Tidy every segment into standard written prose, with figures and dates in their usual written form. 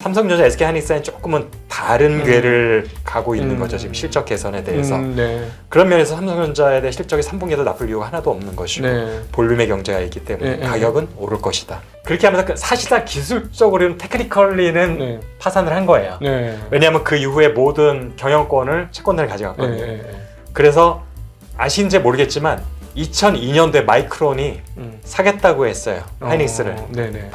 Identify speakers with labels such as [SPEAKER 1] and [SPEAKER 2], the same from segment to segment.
[SPEAKER 1] 삼성전자, SK하이닉스는 조금은 다른 궤를 가고 있는 거죠. 지금 실적 개선에 대해서.
[SPEAKER 2] 네.
[SPEAKER 1] 그런 면에서 삼성전자에 대해 실적이 3분기에도 나쁠 이유가 하나도 없는 것이고
[SPEAKER 2] 네.
[SPEAKER 1] 볼륨의 경제가 있기 때문에
[SPEAKER 2] 네.
[SPEAKER 1] 가격은 오를 것이다. 그렇게 하면서 사실상 기술적으로는 테크니컬리는
[SPEAKER 2] 네.
[SPEAKER 1] 파산을 한 거예요.
[SPEAKER 2] 네.
[SPEAKER 1] 왜냐하면 그 이후에 모든 경영권을 채권단을 가져갔거든요.
[SPEAKER 2] 네.
[SPEAKER 1] 그래서 아신지 모르겠지만 2002년도에 마이크론이 사겠다고 했어요. 하이닉스를.
[SPEAKER 2] 네네.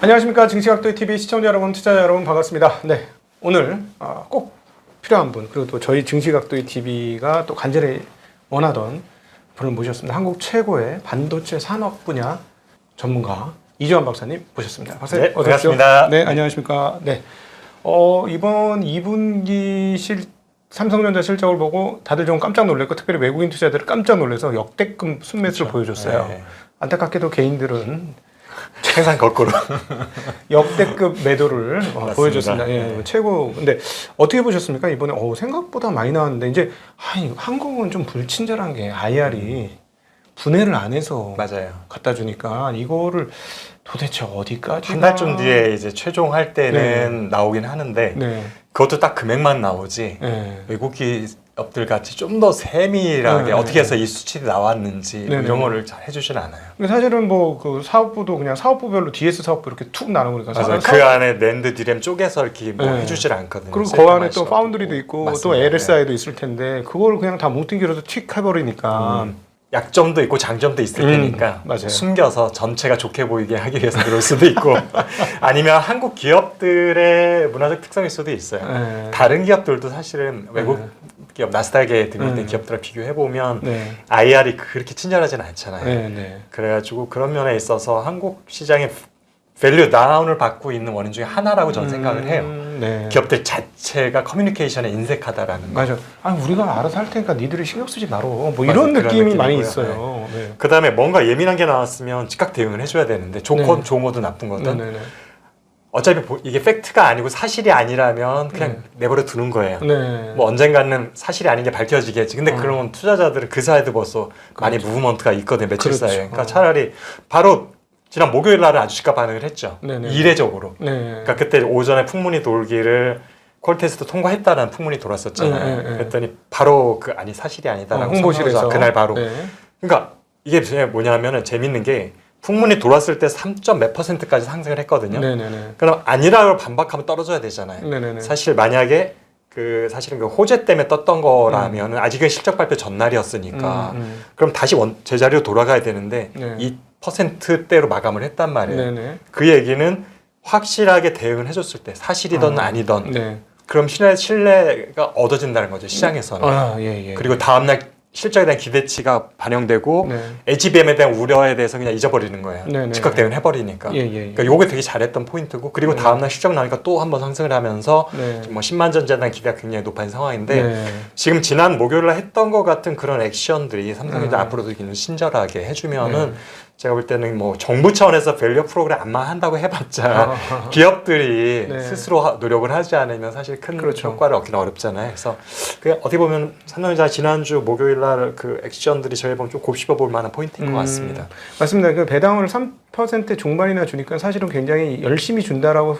[SPEAKER 2] 안녕하십니까. 증시각도의 TV 시청자 여러분, 투자자 여러분 반갑습니다. 네, 오늘 꼭 필요한 분, 그리고 또 저희 증시각도의 TV가 또 간절히 원하던 분을 모셨습니다. 한국 최고의 반도체 산업 분야 전문가 이주환 박사님 모셨습니다. 박사님,
[SPEAKER 1] 네, 반갑습니다.
[SPEAKER 2] 네, 안녕하십니까. 네, 이번 2분기 삼성전자 실적을 보고 다들 좀 깜짝 놀랐고, 특별히 외국인 투자자들은 깜짝 놀라서 역대급 순매수를 보여줬어요.
[SPEAKER 1] 네.
[SPEAKER 2] 안타깝게도 개인들은
[SPEAKER 1] 항상 거꾸로.
[SPEAKER 2] 역대급 매도를 보여줬습니다. 예,
[SPEAKER 1] 네.
[SPEAKER 2] 최고. 근데 어떻게 보셨습니까? 이번에 생각보다 많이 나왔는데, 이제 한국은 좀 불친절한 게 IR이 분해를 안 해서
[SPEAKER 1] 맞아요.
[SPEAKER 2] 갖다 주니까 이거를 도대체 어디까지
[SPEAKER 1] 한 달쯤 뒤에 이제 최종할 때는 나오긴 하는데
[SPEAKER 2] 네.
[SPEAKER 1] 그것도 딱 금액만 나오지
[SPEAKER 2] 네.
[SPEAKER 1] 외국 기업들 같이 좀 더 세밀하게
[SPEAKER 2] 네.
[SPEAKER 1] 어떻게 해서 이 수치들이 나왔는지
[SPEAKER 2] 네.
[SPEAKER 1] 이런 거를 잘 해주진 않아요.
[SPEAKER 2] 근데 사실은 뭐 그 사업부도 그냥 사업부별로 DS 사업부 이렇게 툭 나누니까
[SPEAKER 1] 맞아요. 그 안에 낸드 디램 쪼개서 이렇게 뭐
[SPEAKER 2] 네.
[SPEAKER 1] 해주질 않거든요.
[SPEAKER 2] 그리고 그 안에 또 파운드리도 있고
[SPEAKER 1] 맞습니다.
[SPEAKER 2] 또 LSI도 있을 텐데 그걸 그냥 다 뭉뚱기로서 틱 해버리니까
[SPEAKER 1] 약점도 있고 장점도 있을 테니까
[SPEAKER 2] 맞아요.
[SPEAKER 1] 숨겨서 전체가 좋게 보이게 하기 위해서 그럴 수도 있고 아니면 한국 기업들의 문화적 특성일 수도 있어요.
[SPEAKER 2] 네.
[SPEAKER 1] 다른 기업들도 사실은 외국 기업 나스닥에 등록된 기업들과 비교해보면
[SPEAKER 2] 네.
[SPEAKER 1] IR이 그렇게 친절하진 않잖아요.
[SPEAKER 2] 네. 네.
[SPEAKER 1] 그래가지고 그런 면에 있어서 한국 시장의 밸류 다운을 받고 있는 원인 중에 하나라고 저는 생각을 해요.
[SPEAKER 2] 네.
[SPEAKER 1] 기업들 자체가 커뮤니케이션에 인색하다라는 거.
[SPEAKER 2] 맞아. 우리가 알아서 할 테니까 니들이 신경 쓰지 말어. 뭐
[SPEAKER 1] 맞아요.
[SPEAKER 2] 이런
[SPEAKER 1] 그런
[SPEAKER 2] 느낌이 많이
[SPEAKER 1] 느낌이고요.
[SPEAKER 2] 있어요. 네.
[SPEAKER 1] 그 다음에 뭔가 예민한 게 나왔으면 즉각 대응을 해줘야 되는데 좋건
[SPEAKER 2] 네.
[SPEAKER 1] 좋은 거든 나쁜 거든
[SPEAKER 2] 네. 네.
[SPEAKER 1] 어차피 이게 팩트가 아니고 사실이 아니라면 그냥 내버려 두는 거예요.
[SPEAKER 2] 네.
[SPEAKER 1] 뭐 언젠가는 사실이 아닌 게 밝혀지겠지. 근데 그런 투자자들은 그 사이도 벌써 많이 무브먼트가 있거든요. 며칠
[SPEAKER 2] 그렇죠.
[SPEAKER 1] 사이에. 그러니까 차라리 바로 지난 목요일 날은 아주 주가 반응을 했죠.
[SPEAKER 2] 네네.
[SPEAKER 1] 이례적으로.
[SPEAKER 2] 네.
[SPEAKER 1] 그러니까 그때 오전에 풍문이 돌기를 퀄테스트 통과했다는 풍문이 돌았었잖아요.
[SPEAKER 2] 네.
[SPEAKER 1] 그랬더니 바로 아니 사실이 아니다라고
[SPEAKER 2] 홍보실에서
[SPEAKER 1] 선언하자, 그날 바로.
[SPEAKER 2] 네.
[SPEAKER 1] 그러니까 이게 뭐냐면은 재밌는 게 풍문이 돌았을 때 3점 몇 %까지 상승을 했거든요.
[SPEAKER 2] 네네네.
[SPEAKER 1] 그럼 아니라고 반박하면 떨어져야 되잖아요.
[SPEAKER 2] 네네네.
[SPEAKER 1] 사실 만약에 사실은 그 호재 때문에 떴던 거라면은 아직은 실적 발표 전날이었으니까 그럼 다시 제자리로 돌아가야 되는데
[SPEAKER 2] 네.
[SPEAKER 1] 2%대로 마감을 했단 말이에요.
[SPEAKER 2] 네네.
[SPEAKER 1] 그 얘기는 확실하게 대응을 해줬을 때 사실이든 아니든
[SPEAKER 2] 네.
[SPEAKER 1] 그럼 신뢰가 얻어진다는 거죠. 시장에서는.
[SPEAKER 2] 예.
[SPEAKER 1] 그리고 다음날 실적에 대한 기대치가 반영되고
[SPEAKER 2] 네.
[SPEAKER 1] HBM에 대한 우려에 대해서 그냥 잊어버리는 거예요.
[SPEAKER 2] 네네.
[SPEAKER 1] 즉각 대응을 해버리니까.
[SPEAKER 2] 예.
[SPEAKER 1] 그러니까 요게 되게 잘했던 포인트고 그리고 다음날 실적 나오니까 또 한 번 상승을 하면서
[SPEAKER 2] 네.
[SPEAKER 1] 뭐 10만 전자에 대한 기대가 굉장히 높은 상황인데
[SPEAKER 2] 네.
[SPEAKER 1] 지금 지난 목요일날 했던 것 같은 그런 액션들이 삼성전자 앞으로도 굉장히 친절하게 해주면은 제가 볼 때는 뭐 정부 차원에서 밸류 프로그램 안만 한다고 해봤자 기업들이
[SPEAKER 2] 네.
[SPEAKER 1] 스스로 노력을 하지 않으면 사실 큰
[SPEAKER 2] 그렇죠.
[SPEAKER 1] 효과를 얻기는 어렵잖아요. 그래서 그게 어떻게 보면 삼성전자 지난주 목요일날 그 액션들이 저희 보면 좀 곱씹어 볼 만한 포인트인 것 같습니다.
[SPEAKER 2] 맞습니다. 그 배당을 3% 중반이나 주니까 사실은 굉장히 열심히 준다라고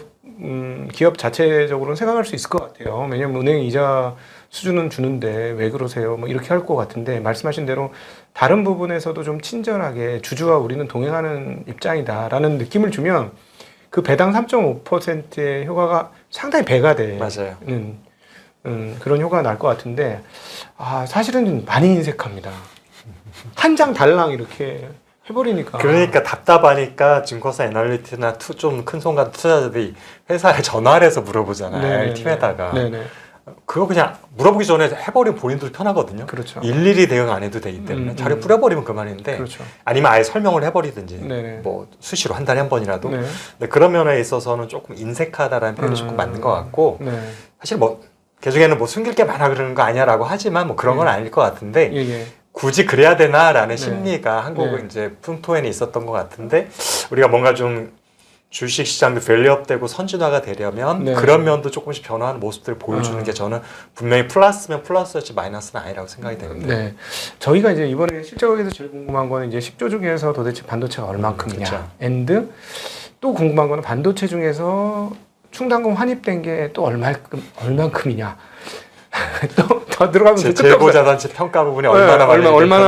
[SPEAKER 2] 기업 자체적으로는 생각할 수 있을 것 같아요. 왜냐하면 은행 이자 수준은 주는데 왜 그러세요? 뭐 이렇게 할 것 같은데 말씀하신 대로 다른 부분에서도 좀 친절하게 주주와 우리는 동행하는 입장이다라는 느낌을 주면 그 배당 3.5%의 효과가 상당히 배가 돼.
[SPEAKER 1] 맞아요.
[SPEAKER 2] 그런 효과가 날 것 같은데 사실은 많이 인색합니다. 한 장 달랑 이렇게 해버리니까.
[SPEAKER 1] 그러니까 답답하니까 증권사 애널리스트나 좀 큰 손 같은 투자자들이 회사에 전화를 해서 물어보잖아요. 팀에다가.
[SPEAKER 2] 네네.
[SPEAKER 1] 그거 그냥 물어보기 전에 해버리면 본인들 편하거든요.
[SPEAKER 2] 그렇죠.
[SPEAKER 1] 일일이 대응 안 해도 되기 때문에 자료 뿌려버리면 그만인데
[SPEAKER 2] 그렇죠.
[SPEAKER 1] 아니면 아예 설명을 해버리든지
[SPEAKER 2] 네네.
[SPEAKER 1] 뭐 수시로 한 달에 한 번이라도
[SPEAKER 2] 네.
[SPEAKER 1] 근데 그런 면에 있어서는 조금 인색하다라는 표현이 조금 맞는 것 같고
[SPEAKER 2] 네.
[SPEAKER 1] 사실 뭐 개중에는 뭐 숨길 게 많아 그러는 거 아니야라고 하지만 뭐 그런 건 아닐 것 같은데
[SPEAKER 2] 예.
[SPEAKER 1] 굳이 그래야 되나라는
[SPEAKER 2] 네.
[SPEAKER 1] 심리가 한국
[SPEAKER 2] 네.
[SPEAKER 1] 이제 풍토에는 있었던 것 같은데 우리가 뭔가 좀 주식 시장도 밸류업되고 선진화가 되려면
[SPEAKER 2] 네.
[SPEAKER 1] 그런 면도 조금씩 변화하는 모습들을 보여주는 게 저는 분명히 플러스면 플러스였지 마이너스는 아니라고 생각이 되는데.
[SPEAKER 2] 네. 저희가 이제 이번에 실적에서 제일 궁금한 거는 이제 10조 중에서 도대체 반도체가 얼만큼이냐.
[SPEAKER 1] 그렇죠.
[SPEAKER 2] 앤드 또 궁금한 거는 반도체 중에서 충당금 환입된 게 또 얼만큼이냐. 또 더 들어가면
[SPEAKER 1] 제보자단체 평가 부분이 얼마나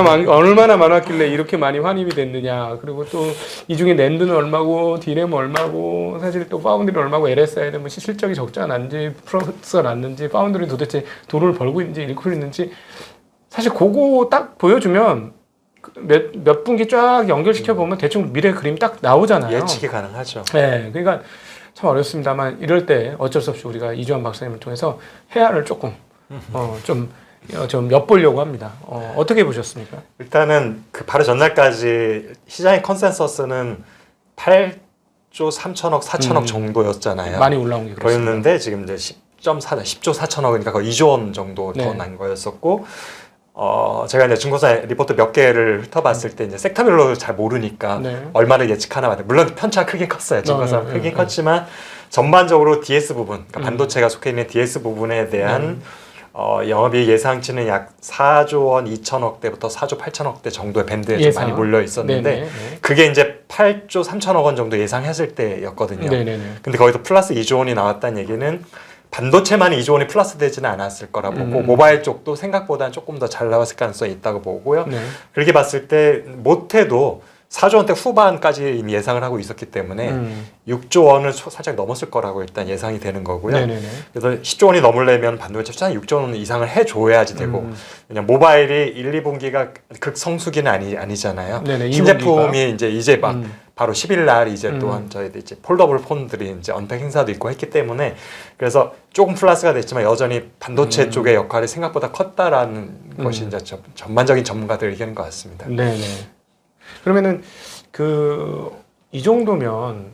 [SPEAKER 1] 많이
[SPEAKER 2] 얼마나 많았길래 이렇게 많이 환입이 됐느냐. 그리고 또 이 중에 낸드는 얼마고 디램은 얼마고 사실 또 파운드리 얼마고 LSI는 뭐 실적이 적자 났는지 플러스가 났는지 파운드리 도대체 돈을 벌고 있는지 잃고 있는지 사실 그거 딱 보여주면 몇 분기 쫙 연결시켜 보면 대충 미래 그림 딱 나오잖아요.
[SPEAKER 1] 예측이 가능하죠.
[SPEAKER 2] 네, 그러니까 참 어렵습니다만 이럴 때 어쩔 수 없이 우리가 이주환 박사님을 통해서 해안을 조금 좀 엿보려고 합니다. 어떻게 보셨습니까?
[SPEAKER 1] 일단은 그 바로 전날까지 시장의 컨센서스는 8조 3천억, 4천억 정도였잖아요.
[SPEAKER 2] 많이 올라온 게 그렇습니다.
[SPEAKER 1] 그랬는데 지금 이제 10조 4천억이니까 거의 2조 원 정도 더
[SPEAKER 2] 네.
[SPEAKER 1] 난 거였었고, 제가 이제 증권사 리포트 몇 개를 훑어봤을 때 이제 섹터별로 잘 모르니까
[SPEAKER 2] 네.
[SPEAKER 1] 얼마를 예측하나 봐요. 물론 편차가 크긴 컸어요. 증권사 크긴 컸지만 전반적으로 DS 부분, 그러니까 반도체가 속해 있는 DS 부분에 대한 영업이익 예상치는 약 4조 원 2천억대부터 4조 8천억대 정도의 밴드에 좀 많이 몰려 있었는데
[SPEAKER 2] 네네.
[SPEAKER 1] 그게 이제 8조 3천억 원 정도 예상했을 때였거든요.
[SPEAKER 2] 네네네.
[SPEAKER 1] 근데 거기서 플러스 2조 원이 나왔다는 얘기는 반도체만 2조 원이 플러스 되지는 않았을 거라 보고 모바일 쪽도 생각보다는 조금 더 잘 나왔을 가능성이 있다고 보고요.
[SPEAKER 2] 네.
[SPEAKER 1] 그렇게 봤을 때 못해도 4조 원대 후반까지 이미 예상을 하고 있었기 때문에 6조 원을 살짝 넘었을 거라고 일단 예상이 되는 거고요.
[SPEAKER 2] 네네네.
[SPEAKER 1] 그래서 10조 원이 넘으려면 반도체 투자는 6조 원 이상을 해줘야지 되고 왜냐면 모바일이 1, 2분기가 극성수기는 아니잖아요.
[SPEAKER 2] 네네,
[SPEAKER 1] 신제품이 이제 막 바로 10일 날 이제 또한 저희들 이제 폴더블 폰들이 이제 언팩 행사도 있고 했기 때문에 그래서 조금 플러스가 됐지만 여전히 반도체 쪽의 역할이 생각보다 컸다라는 것이 이제 전반적인 전문가들 의견인 것 같습니다.
[SPEAKER 2] 네네. 그러면은 이 정도면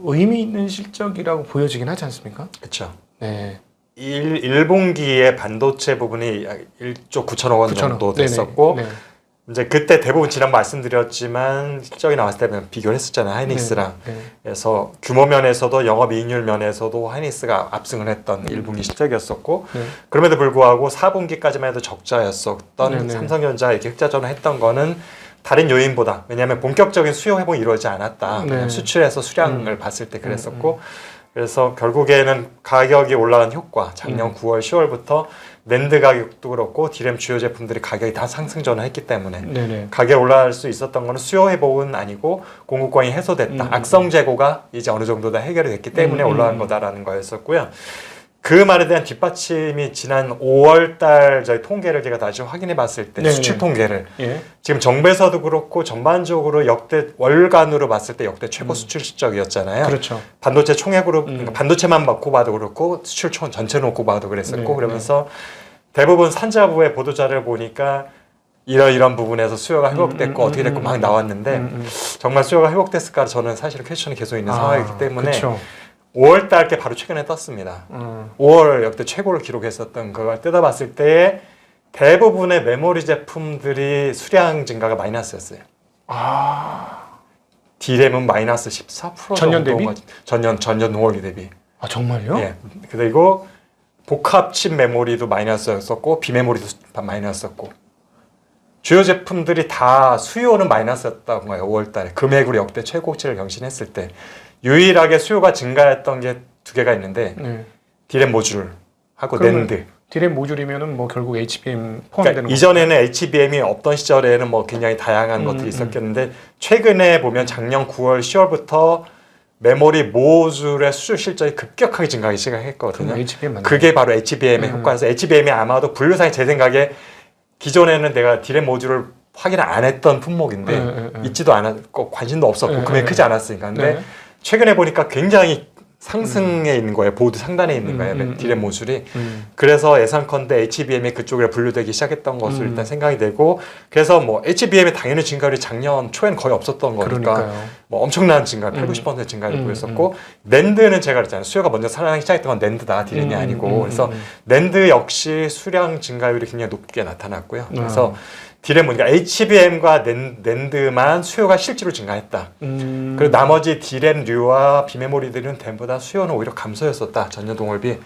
[SPEAKER 2] 의미 있는 실적이라고 보여지긴 하지 않습니까?
[SPEAKER 1] 그렇죠.
[SPEAKER 2] 네.
[SPEAKER 1] 1분기에 반도체 부분이 약 1조 9천억 원 정도 됐었고
[SPEAKER 2] 네네.
[SPEAKER 1] 이제 그때 대부분 지난 말씀드렸지만 실적이 나왔을 때는 비교를 했었잖아요. 하이닉스랑.
[SPEAKER 2] 네.
[SPEAKER 1] 그래서 규모 면에서도 영업이익률 면에서도 하이닉스가 압승을 했던 1분기 실적이었었고
[SPEAKER 2] 네.
[SPEAKER 1] 그럼에도 불구하고 4분기까지만 해도 적자였었던
[SPEAKER 2] 네네.
[SPEAKER 1] 삼성전자 이렇게 흑자 전환했던 거는 다른 요인보다 왜냐하면 본격적인 수요 회복이 이루어지지 않았다.
[SPEAKER 2] 네.
[SPEAKER 1] 수출에서 수량을 봤을 때 그랬었고 그래서 결국에는 가격이 올라간 효과 작년 9월 10월부터 낸드 가격도 그렇고 디램 주요 제품들이 가격이 다 상승 전환했기 때문에
[SPEAKER 2] 네네.
[SPEAKER 1] 가격이 올라갈 수 있었던 거는 수요 회복은 아니고 공급광이 해소됐다. 악성 재고가 이제 어느 정도 다 해결이 됐기 때문에 올라간 거다라는 거였었고요. 그 말에 대한 뒷받침이 지난 5월 달 저희 통계를 제가 다시 확인해 봤을 때
[SPEAKER 2] 네네.
[SPEAKER 1] 수출 통계를
[SPEAKER 2] 예.
[SPEAKER 1] 지금 정부에서도 그렇고 전반적으로 역대 월간으로 봤을 때 역대 최고 수출 실적이었잖아요.
[SPEAKER 2] 그렇죠.
[SPEAKER 1] 반도체 총액으로 그러니까 반도체만 놓고 봐도 그렇고 수출 총 전체로 놓고 봐도 그랬었고
[SPEAKER 2] 네,
[SPEAKER 1] 그러면서 대부분 산자부의 보도자를 보니까 이런 부분에서 수요가 회복됐고 어떻게 됐고 막 나왔는데 정말 수요가 회복됐을까 저는 사실 퀘스천이 계속 있는 상황이기 때문에
[SPEAKER 2] 그렇죠.
[SPEAKER 1] 5월 달께 바로 최근에 떴습니다. 5월 역대 최고를 기록했었던 그걸 뜯어봤을 때 대부분의 메모리 제품들이 수량 증가가 마이너스였어요. 디램은 마이너스 14%
[SPEAKER 2] 전년 대비?
[SPEAKER 1] 전년 5월 대비.
[SPEAKER 2] 아 정말요?
[SPEAKER 1] 예. 그리고 복합 칩 메모리도 마이너스였었고 비메모리도 마이너스였고 주요 제품들이 다 수요는 마이너스였다고 해요. 5월 달에 금액으로 역대 최고치를 경신했을 때 유일하게 수요가 증가했던 게 두 개가 있는데
[SPEAKER 2] 네.
[SPEAKER 1] 디램 모듈 하고
[SPEAKER 2] 그러면
[SPEAKER 1] 낸드.
[SPEAKER 2] 디램 모듈이면은 뭐 결국 HBM 포함되는
[SPEAKER 1] 그러니까
[SPEAKER 2] 거죠.
[SPEAKER 1] 이전에는 HBM이 없던 시절에는 뭐 굉장히 다양한 것들이 있었겠는데 최근에 보면 작년 9월 10월부터 메모리 모듈의 수출 실적이 급격하게 증가하기 시작했거든요.
[SPEAKER 2] HBM 맞나요?
[SPEAKER 1] 그게 바로 HBM의 효과여서 HBM이 아마도 분류상에 제 생각에 기존에는 내가 디램 모듈을 확인을 안 했던 품목인데 있지도 않았고 관심도 없었고 금액이 크지 않았으니까 근데 최근에 보니까 굉장히 상승에 있는 거예요. 보드 상단에 있는 거예요. 디램 모듈이. 그래서 예상컨대 HBM이 그쪽에 분류되기 시작했던 것으로 일단 생각이 되고 그래서 뭐 HBM의 당연히 증가율이 작년 초에는 거의 없었던 거니까
[SPEAKER 2] 그러니까요.
[SPEAKER 1] 뭐 엄청난 증가, 80% 증가를 보였었고 낸드는 제가 그랬잖아요. 수요가 먼저 살아나기 시작했던 건 낸드다, 디램이 아니고 그래서 낸드 역시 수량 증가율이 굉장히 높게 나타났고요. 그래서 디램 그러니까 HBM과 낸드만 수요가 실제로 증가했다. 그리고 나머지 디램류와 비메모리들은 대부분 수요는 오히려 감소했었다. 전년 동월비.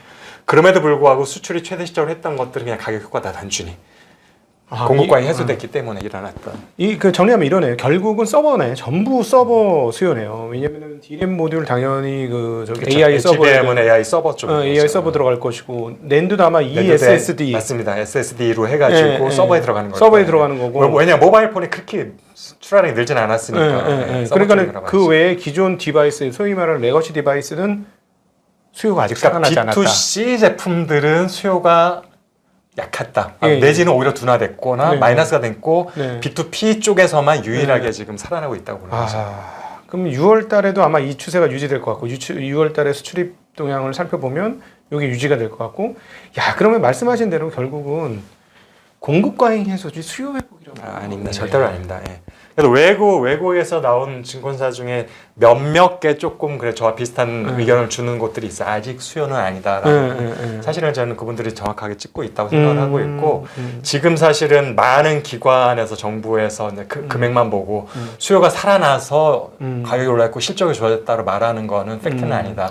[SPEAKER 1] 그럼에도 불구하고 수출이 최대 시적으로 했던 것들은 그냥 가격 효과다 단순히. 공급과잉이 해소됐기 때문에 일어났던.
[SPEAKER 2] 그 정리하면 이러네요. 결국은 서버네. 전부 서버 수요네요. 왜냐면은 디램 모듈 당연히 저기
[SPEAKER 1] 그쵸.
[SPEAKER 2] AI 서버
[SPEAKER 1] HBM은 AI 서버 쪽으로.
[SPEAKER 2] AI 서버 들어갈 것이고 낸드도 아마 SSD
[SPEAKER 1] 맞습니다. SSD로 해가지고 서버에 들어가는 거예요.
[SPEAKER 2] 서버에 들어가는 거고.
[SPEAKER 1] 왜냐 모바일 폰이 그렇게 출하량이 늘진 않았으니까.
[SPEAKER 2] 그러니까 그 외에 기존 디바이스, 소위 말하는 레거시 디바이스는 수요가 아직 살아나지 않았다.
[SPEAKER 1] B2C 제품들은 수요가 약했다.
[SPEAKER 2] 예.
[SPEAKER 1] 내지는 오히려 둔화됐거나
[SPEAKER 2] 네.
[SPEAKER 1] 마이너스가 됐고
[SPEAKER 2] 네.
[SPEAKER 1] B2P 쪽에서만 유일하게 지금 살아나고 있다고 보는 거죠.
[SPEAKER 2] 그럼 6월 달에도 아마 이 추세가 유지될 것 같고 6월 달에 수출입 동향을 살펴보면 이게 유지가 될 것 같고 그러면 말씀하신 대로 결국은 공급 과잉 해소지 수요 회복이라고
[SPEAKER 1] 아닙니다. 절대로 아닙니다. 예. 그래서 외국에서 나온 증권사 중에 몇몇 개 조금 그래 저와 비슷한 의견을 주는 곳들이 있어요. 아직 수요는 아니다라고. 사실은 저는 그분들이 정확하게 찍고 있다고 생각을 하고 있고 지금 사실은 많은 기관에서 정부에서 이제 금액만 보고 수요가 살아나서 가격이 올랐고 실적이 좋아졌다고 말하는 거는 팩트는 아니다.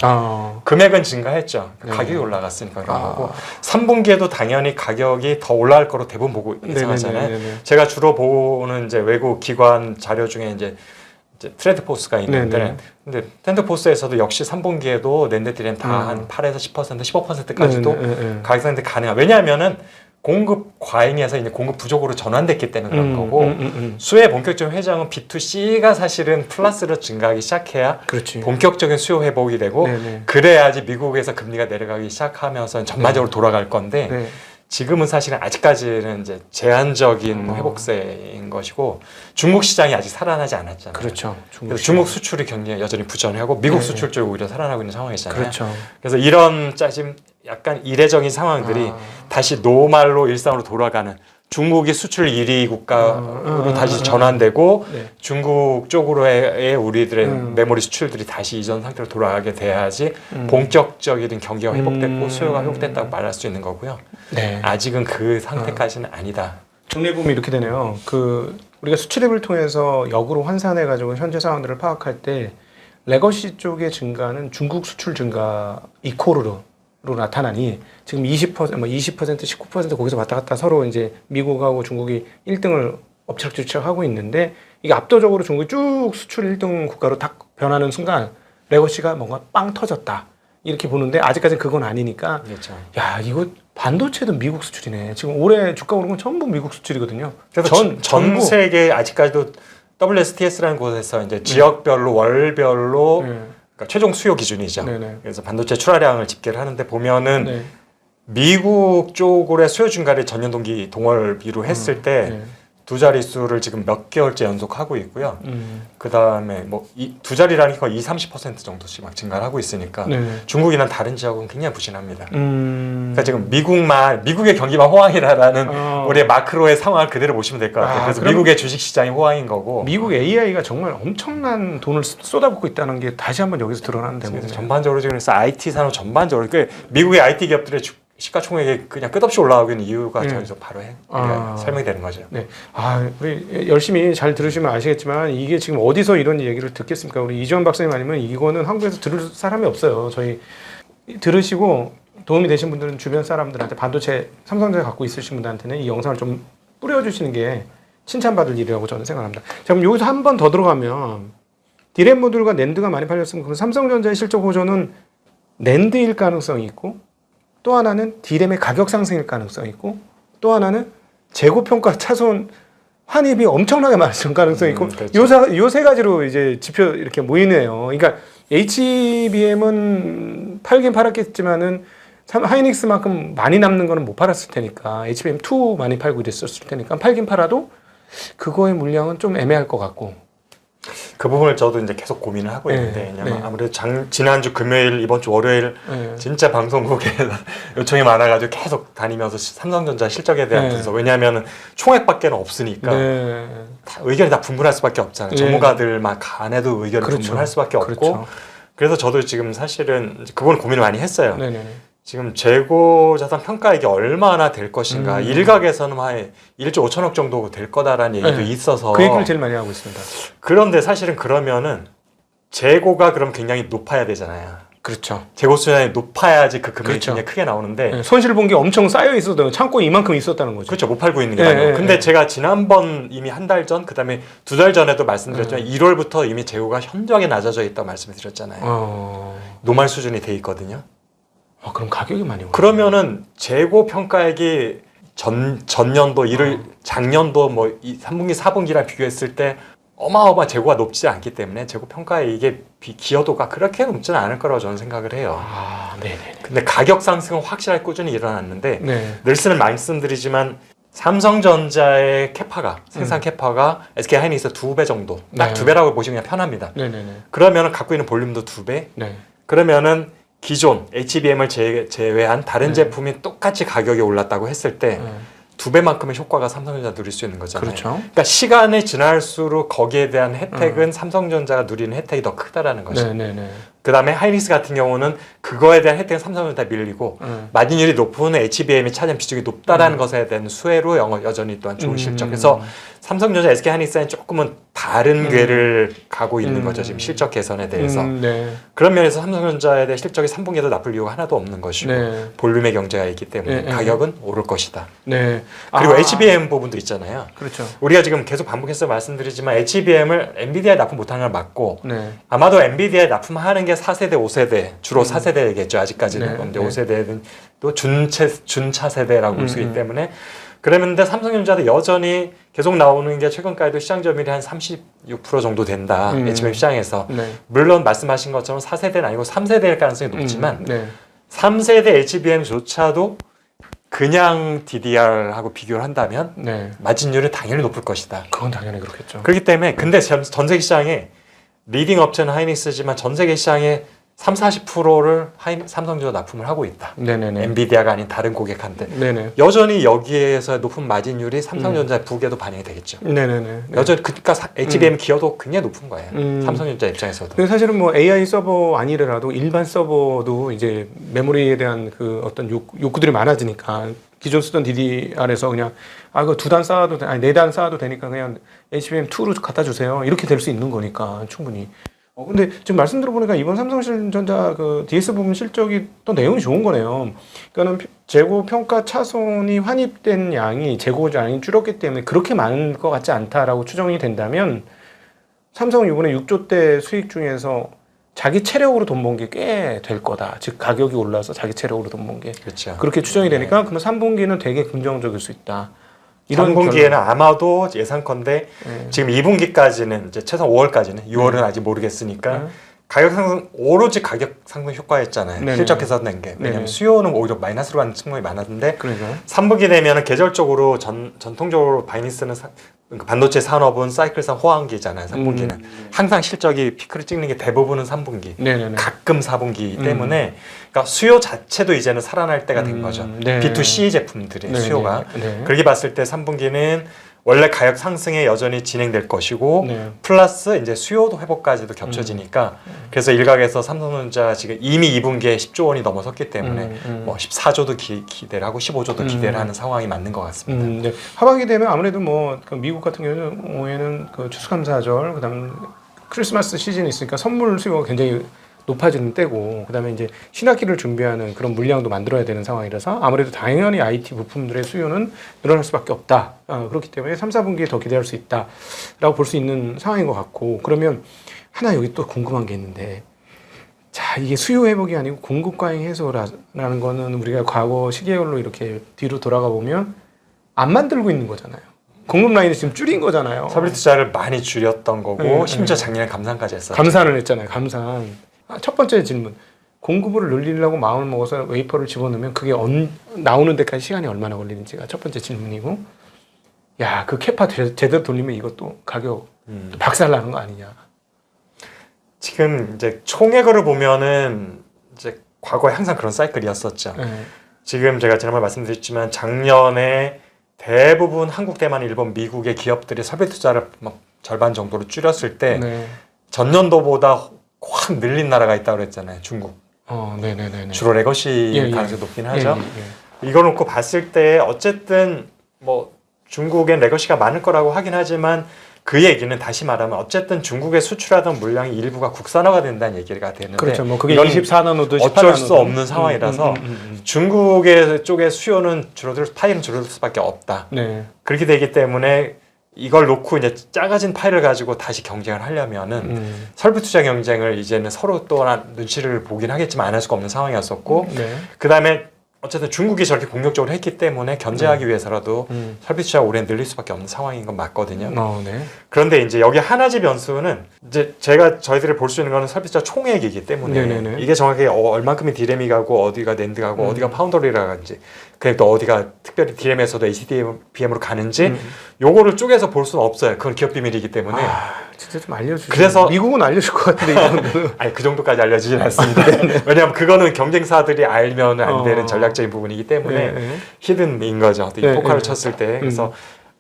[SPEAKER 1] 금액은 증가했죠. 가격이 올라갔으니까 그런 거고 3분기에도 당연히 가격이 더 올라갈 거로 대부분 보고 예상하잖아요. 제가 주로 보는 이제 외국 기관 자료 중에 이제 트렌드포스가 있는데 근데 트렌드포스에서도 역시 3분기에도 낸드 디램 다 한 8에서 10%, 15%까지도 가격 상승 가능한. 왜냐하면은 공급 과잉에서 이제 공급 부족으로 전환됐기 때문에 그런 거고 수요의 본격적인 회장은 B2C가 사실은 플러스로 증가하기 시작해야
[SPEAKER 2] 그렇지.
[SPEAKER 1] 본격적인 수요 회복이 되고 그래야지 미국에서 금리가 내려가기 시작하면서 전반적으로 돌아갈 건데 지금은 사실은 아직까지는 이제 제한적인 회복세인 것이고 중국 시장이 아직 살아나지 않았잖아요.
[SPEAKER 2] 그렇죠.
[SPEAKER 1] 그래서 중국 수출이 굉장히 여전히 부전하고 미국 수출 쪽이 오히려 살아나고 있는 상황이잖아요.
[SPEAKER 2] 그렇죠.
[SPEAKER 1] 그래서 이런 짜짐 약간 이례적인 상황들이 다시 노말로 일상으로 돌아가는 중국이 수출 1위 국가로 다시 전환되고 중국 쪽으로의 우리들의 메모리 수출들이 다시 이전 상태로 돌아가게 돼야지 본격적인 경기가 회복됐고 수요가 회복됐다고 말할 수 있는 거고요. 아직은 그 상태까지는 아니다.
[SPEAKER 2] 정리해보면 이렇게 되네요. 우리가 수출입을 통해서 역으로 환산해가지고 현재 상황들을 파악할 때 레거시 쪽의 증가는 중국 수출 증가 이코르로 나타나니 지금 20%, 19% 거기서 왔다 갔다 서로 이제 미국하고 중국이 1등을 엎치락뒤치락하고 있는데 이게 압도적으로 중국이 쭉 수출 1등 국가로 딱 변하는 순간 레거시가 뭔가 빵 터졌다 이렇게 보는데 아직까지는 그건 아니니까
[SPEAKER 1] 그렇죠.
[SPEAKER 2] 이거 반도체도 미국 수출이네. 지금 올해 주가 오른 건 전부 미국 수출이거든요.
[SPEAKER 1] 그래서 전 세계 아직까지도 WSTS라는 곳에서 이제 지역별로 월별로 그러니까 최종 수요 기준이죠. 그래서 반도체 출하량을 집계를 하는데 보면은 미국 쪽으로의 수요 증가를 전년 동기 동월비로 했을 때 두 자릿수를 지금 몇 개월째 연속하고 있고요. 그 다음에 두 자리라는 거의 20-30% 정도씩 막 증가를 하고 있으니까 중국이나 다른 지역은 굉장히 부진합니다. 그러니까 지금 미국의 경기만 호황이라는 우리의 마크로의 상황을 그대로 보시면 될 것 같아요. 그래서 미국의 주식 시장이 호황인 거고.
[SPEAKER 2] 미국 AI가 정말 엄청난 돈을 쏟아붓고 있다는 게 다시 한번 여기서 드러나는 대목이에요.
[SPEAKER 1] 전반적으로 지금 IT 산업 전반적으로 미국의 IT 기업들의 시가총액이 그냥 끝없이 올라가고 있는 이유가 저기서 바로 설명이 되는 거죠.
[SPEAKER 2] 우리 열심히 잘 들으시면 아시겠지만 이게 지금 어디서 이런 얘기를 듣겠습니까? 우리 이주원 박사님 아니면 이거는 한국에서 들을 사람이 없어요. 저희 들으시고 도움이 되신 분들은 주변 사람들한테 반도체 삼성전자 갖고 있으신 분들한테는 이 영상을 좀 뿌려주시는 게 칭찬받을 일이라고 저는 생각합니다. 자, 그럼 여기서 한 번 더 들어가면 디램 모듈과 낸드가 많이 팔렸으면 그럼 삼성전자의 실적 호조는 낸드일 가능성이 있고 또 하나는 디램의 가격 상승일 가능성이 있고 또 하나는 재고평가 차손 환입이 엄청나게 많을 가능성이 있고 요 세 가지로 이제 지표 이렇게 모이네요. 그러니까 HBM은 팔긴 팔았겠지만은 하이닉스만큼 많이 남는 거는 못 팔았을 테니까 HBM2 많이 팔고 이랬었을 테니까 팔긴 팔아도 그거의 물량은 좀 애매할 것 같고
[SPEAKER 1] 그 부분을 저도 이제 계속 고민을 하고 있는데 왜냐면 아무래도 지난주 금요일 이번 주 월요일 진짜 방송국에 요청이 많아가지고 계속 다니면서 삼성전자 실적에 대한 분석 왜냐하면 총액밖에 없으니까 의견이 다 분분할 수밖에 없잖아요. 전문가들만 간에도 의견이 분분할 수밖에 없고 그래서 저도 지금 사실은 그걸 고민을 많이 했어요. 지금 재고 자산 평가액이 얼마나 될 것인가. 일각에서는 한 1조 5천억 정도 될 거다라는 얘기도 있어서
[SPEAKER 2] 그 얘기를 제일 많이 하고 있습니다.
[SPEAKER 1] 그런데 사실은 그러면은 재고가 그럼 굉장히 높아야 되잖아요.
[SPEAKER 2] 그렇죠.
[SPEAKER 1] 재고 수준이 높아야지 그 금액이
[SPEAKER 2] 그렇죠.
[SPEAKER 1] 굉장히 크게 나오는데
[SPEAKER 2] 네, 손실 본 게 엄청 쌓여 있어도 창고에 이만큼 있었다는 거죠.
[SPEAKER 1] 그렇죠. 못 팔고 있는 게 아니고. 근데 제가 지난번 이미 한 달 전, 그다음에 2달 전에도 말씀드렸지만 1월부터 이미 재고가 현저하게 낮아져 있다고 말씀드렸잖아요. 노말 수준이 돼 있거든요.
[SPEAKER 2] 그럼 가격이 많이 오르네.
[SPEAKER 1] 그러면은 재고 평가액이 전년도 작년도 뭐 3분기 4분기랑 비교했을 때 어마어마한 재고가 높지 않기 때문에 재고 평가에 이게 기여도가 그렇게 높지는 않을 거라고 저는 생각을 해요.
[SPEAKER 2] 네네.
[SPEAKER 1] 근데 가격 상승은 확실하게 꾸준히 일어났는데
[SPEAKER 2] 네.
[SPEAKER 1] 늘스는 말씀드리지만 삼성전자의 캐파가 생산 캐파가 SK 하이닉스 2배 정도 딱 2배라고 보시면 그냥 편합니다.
[SPEAKER 2] 네네네.
[SPEAKER 1] 그러면은 갖고 있는 볼륨도 2배.
[SPEAKER 2] 네.
[SPEAKER 1] 그러면은 기존 HBM을 제외한 다른 제품이 똑같이 가격이 올랐다고 했을 때 2배만큼의 효과가 삼성전자가 누릴 수 있는 거잖아요.
[SPEAKER 2] 그렇죠.
[SPEAKER 1] 그러니까 시간이 지날수록 거기에 대한 혜택은 삼성전자가 누리는 혜택이 더 크다라는 거죠.
[SPEAKER 2] 네네네.
[SPEAKER 1] 그 다음에 하이닉스 같은 경우는 그거에 대한 혜택은 삼성전자 밀리고 마진율이 높은 HBM이 차지하는 비중이 높다라는 것에 대한 수혜로 여전히 또한 좋은 실적. 그래서 삼성전자, SK 하이닉스는 조금은 다른 궤를 가고 있는 거죠. 지금 실적 개선에 대해서.
[SPEAKER 2] 네.
[SPEAKER 1] 그런 면에서 삼성전자에 대한 실적이 3분기에도 나쁠 이유가 하나도 없는 것이고
[SPEAKER 2] 네.
[SPEAKER 1] 볼륨의 경제가 있기 때문에 가격은 오를 것이다.
[SPEAKER 2] 네.
[SPEAKER 1] 그리고 HBM 부분도 있잖아요.
[SPEAKER 2] 그렇죠.
[SPEAKER 1] 우리가 지금 계속 반복해서 말씀드리지만 HBM을 엔비디아에 납품 못하는 걸 막고
[SPEAKER 2] 네.
[SPEAKER 1] 아마도 엔비디아에 납품하는 게 4세대, 5세대 주로 4세대겠죠. 아직까지는. 근데 5세대는 또 준차 세대라고 볼 수 있기 때문에 그랬는데 삼성전자도 여전히 계속 나오는 게 최근까지도 시장 점유율이 한 36% 정도 된다. HBM 시장에서.
[SPEAKER 2] 네.
[SPEAKER 1] 물론 말씀하신 것처럼 4세대는 아니고 3세대일 가능성이 높지만
[SPEAKER 2] 네.
[SPEAKER 1] 3세대 HBM조차도 그냥 DDR하고 비교를 한다면
[SPEAKER 2] 네.
[SPEAKER 1] 마진율은 당연히 높을 것이다.
[SPEAKER 2] 그건 당연히 그렇겠죠.
[SPEAKER 1] 그렇기 때문에 근데 전 세계 시장에 리딩 업체는 하이닉스지만 전 세계 시장에 30-40%를 삼성전자 납품을 하고 있다.
[SPEAKER 2] 네네네.
[SPEAKER 1] 엔비디아가 아닌 다른 고객한테.
[SPEAKER 2] 네네.
[SPEAKER 1] 여전히 여기에서 높은 마진율이 삼성전자 부계도 반영이 되겠죠.
[SPEAKER 2] 네네네.
[SPEAKER 1] 여전히 그러니까 HBM 기여도 굉장히 높은 거예요. 삼성전자 입장에서도.
[SPEAKER 2] 근데 사실은 뭐 AI 서버 아니더라도 일반 서버도 이제 메모리에 대한 그 어떤 욕구들이 많아지니까 기존 쓰던 DDR에서 그냥 이거 2단 쌓아도 아니 4단 쌓아도 되니까 그냥 HBM2로 갖다 주세요. 이렇게 될 수 있는 거니까 충분히. 근데 지금 말씀 들어보니까 이번 삼성전자 그 DS 부분 실적이 또 내용이 좋은 거네요. 그러니까는 재고 평가 차손이 환입된 양이 재고량이 줄었기 때문에 그렇게 많은 것 같지 않다라고 추정이 된다면 삼성은 이번에 6조대 수익 중에서 자기 체력으로 돈 번 게 꽤 될 거다. 즉 가격이 올라서 자기 체력으로 돈 번 게
[SPEAKER 1] 그렇죠.
[SPEAKER 2] 그렇게 추정이 되니까 그러면 3분기는 되게 긍정적일 수 있다.
[SPEAKER 1] 이런 3분기에는 아마도 예상컨대 지금 2분기까지는 이제 최소 5월까지는 6월은 아직 모르겠으니까 가격 상승 오로지 가격 상승 효과였잖아요.
[SPEAKER 2] 네네.
[SPEAKER 1] 실적 개선 된 게. 왜냐면 수요는 오히려 마이너스로 가는 측면이 많았는데
[SPEAKER 2] 그러니까요.
[SPEAKER 1] 3분기 되면은 계절적으로 전통적으로 바이니스는 반도체 산업은 사이클상 호황기잖아요. 3분기는 항상 실적이 피크를 찍는 게 대부분은 3분기.
[SPEAKER 2] 네네네.
[SPEAKER 1] 가끔 4분기 때문에 그러니까 수요 자체도 이제는 살아날 때가 된 거죠.
[SPEAKER 2] 네.
[SPEAKER 1] B2C 제품들의
[SPEAKER 2] 네네.
[SPEAKER 1] 수요가.
[SPEAKER 2] 네.
[SPEAKER 1] 그렇게 봤을 때 3분기는 원래 가격 상승에 여전히 진행될 것이고
[SPEAKER 2] 네.
[SPEAKER 1] 플러스 이제 수요도 회복까지도 겹쳐지니까 그래서 일각에서 삼성전자 지금 이미 2분기에 10조 원이 넘어섰기 때문에 뭐 14조도 기대를 하고 15조도 기대를 하는 상황이 맞는 것 같습니다.
[SPEAKER 2] 네. 하반기 되면 아무래도 뭐 그 미국 같은 경우에는 그 추수감사절 그다음 크리스마스 시즌이 있으니까 선물 수요가 굉장히 높아지는 때고 그다음에 이제 신학기를 준비하는 그런 물량도 만들어야 되는 상황이라서 아무래도 당연히 IT 부품들의 수요는 늘어날 수밖에 없다. 그렇기 때문에 3, 4분기에 더 기대할 수 있다라고 볼 수 있는 상황인 것 같고 그러면 하나 여기 또 궁금한 게 있는데 자 이게 수요 회복이 아니고 공급 과잉 해소라는 거는 우리가 과거 시계열로 이렇게 뒤로 돌아가 보면 안 만들고 있는 거잖아요. 공급 라인을 지금 줄인 거잖아요.
[SPEAKER 1] 서비스 투자를 많이 줄였던 거고 심지어 작년에 감산까지 했어요.
[SPEAKER 2] 감산을 했잖아요. 감산. 첫 번째 질문. 공급을 늘리려고 마음을 먹어서 웨이퍼를 집어넣으면 그게 나오는 데까지 시간이 얼마나 걸리는지가 첫 번째 질문이고 야, 그 캐파 제대로 돌리면 이것도 가격 박살나는 거 아니냐.
[SPEAKER 1] 지금 이제 총액으로 보면은 이제 과거에 항상 그런 사이클이었었죠. 지금 제가 지난번에 말씀드렸지만 작년에 대부분 한국, 대만, 일본, 미국의 기업들이 설비 투자를 막 절반 정도로 줄였을 때 전년도보다 확 늘린 나라가 있다고 그랬잖아요. 중국.
[SPEAKER 2] 네네네.
[SPEAKER 1] 주로 레거시
[SPEAKER 2] 예, 예.
[SPEAKER 1] 가능성이 높긴 하죠.
[SPEAKER 2] 예.
[SPEAKER 1] 이걸 놓고 봤을 때 어쨌든 뭐 중국엔 레거시가 많을 거라고 하긴 하지만 그 얘기는 다시 말하면 어쨌든 중국에 수출하던 물량이 일부가 국산화가 된다는 얘기가 되는데
[SPEAKER 2] 그렇죠. 뭐 그게
[SPEAKER 1] 이건
[SPEAKER 2] 24나노도
[SPEAKER 1] 어쩔 수 없는 상황이라서
[SPEAKER 2] 음.
[SPEAKER 1] 중국의 쪽의 수요는 파이는 줄어들 수밖에 없다.
[SPEAKER 2] 네.
[SPEAKER 1] 그렇게 되기 때문에 이걸 놓고 이제 작아진 파이를 가지고 다시 경쟁을 하려면은 설비 투자 경쟁을 이제는 서로 또한 눈치를 보긴 하겠지만 안 할 수가 없는 상황이었었고
[SPEAKER 2] 네.
[SPEAKER 1] 그다음에 어쨌든 중국이 저렇게 공격적으로 했기 때문에 견제하기 위해서라도 설비 투자가 올해 늘릴 수밖에 없는 상황인 건 맞거든요.
[SPEAKER 2] 네.
[SPEAKER 1] 그런데 이제 여기 하나지 변수는 이제 저희들이 볼 수 있는 거는 설비 투자 총액이기 때문에
[SPEAKER 2] 네네네.
[SPEAKER 1] 이게 정확히 얼만큼이 디램이 가고 어디가 낸드 가고 어디가 파운더리라 가는지 그리고 또 어디가 특별히 디램에서도 HDBM으로 가는지 요거를 쪼개서 볼 수는 없어요. 그건 기업 비밀이기 때문에.
[SPEAKER 2] 진짜 좀 알려주세요.
[SPEAKER 1] 그래서
[SPEAKER 2] 미국은 알려줄 것 같은데 이 정도는.
[SPEAKER 1] 아니 그 정도까지 알려지진 않습니다. 왜냐하면 그거는 경쟁사들이 알면 안 되는 전략적인 부분이기 때문에 히든인 거죠. 이 포카를 쳤을 때. 그래서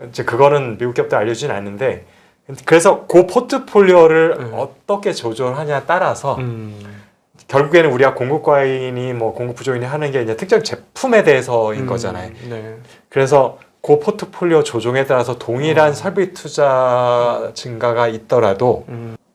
[SPEAKER 1] 이제 그거는 미국 기업도 알려주진 않는데 그래서 그 포트폴리오를 어떻게 조절하냐에 따라서 결국에는 우리가 공급 과잉이 뭐 공급 부족이니 하는 게 이제 특정 제품에 대해서인 거잖아요.
[SPEAKER 2] 네.
[SPEAKER 1] 그래서 그 포트폴리오 조정에 따라서 동일한 설비 투자 증가가 있더라도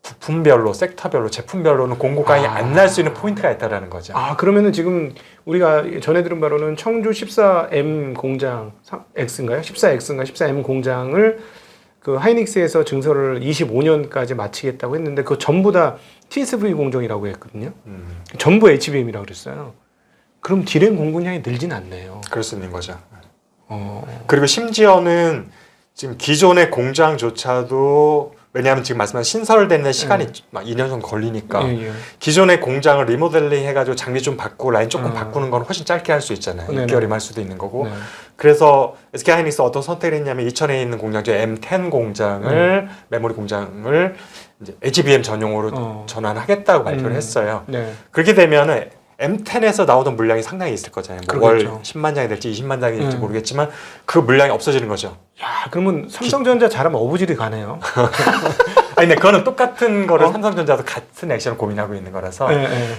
[SPEAKER 1] 부품별로, 섹터별로, 제품별로는 공급 과잉이 안 날 수 있는 포인트가 있다라는 거죠.
[SPEAKER 2] 그러면은 지금 우리가 전해 들은 바로는 청주 14M 공장 X인가요? 14X인가 14M 공장을 그 하이닉스에서 증설을 25년까지 마치겠다고 했는데 그거 전부 다 TSV 공정이라고 했거든요. 전부 HBM이라고 그랬어요. 그럼 디램 공급량이 늘진 않네요.
[SPEAKER 1] 그럴 수 있는 거죠. 그리고 심지어는 지금 기존의 공장조차도 왜냐하면 지금 말씀하신 신설되는 시간이 막 2년 정도 걸리니까 기존의 공장을 리모델링 해가지고 장비 좀 바꾸고 라인 조금 바꾸는 건 훨씬 짧게 할 수 있잖아요. 6개월이면 할 수도 있는 거고. 그래서 SK하이닉스 어떤 선택을 했냐면 이천에 있는 공장 중 M10 공장을 메모리 공장을 이제 HBM 전용으로 전환하겠다고 발표를 했어요. 그렇게 되면은 M10에서 나오던 물량이 상당히 있을 거잖아요. 월 10만 장이 될지 20만 장이 될지 모르겠지만 그 물량이 없어지는 거죠.
[SPEAKER 2] 야, 그러면 삼성전자 잘하면 어부질이 가네요.
[SPEAKER 1] 아니, 근데 그거는 똑같은 거를 삼성전자도 같은 액션을 고민하고 있는 거라서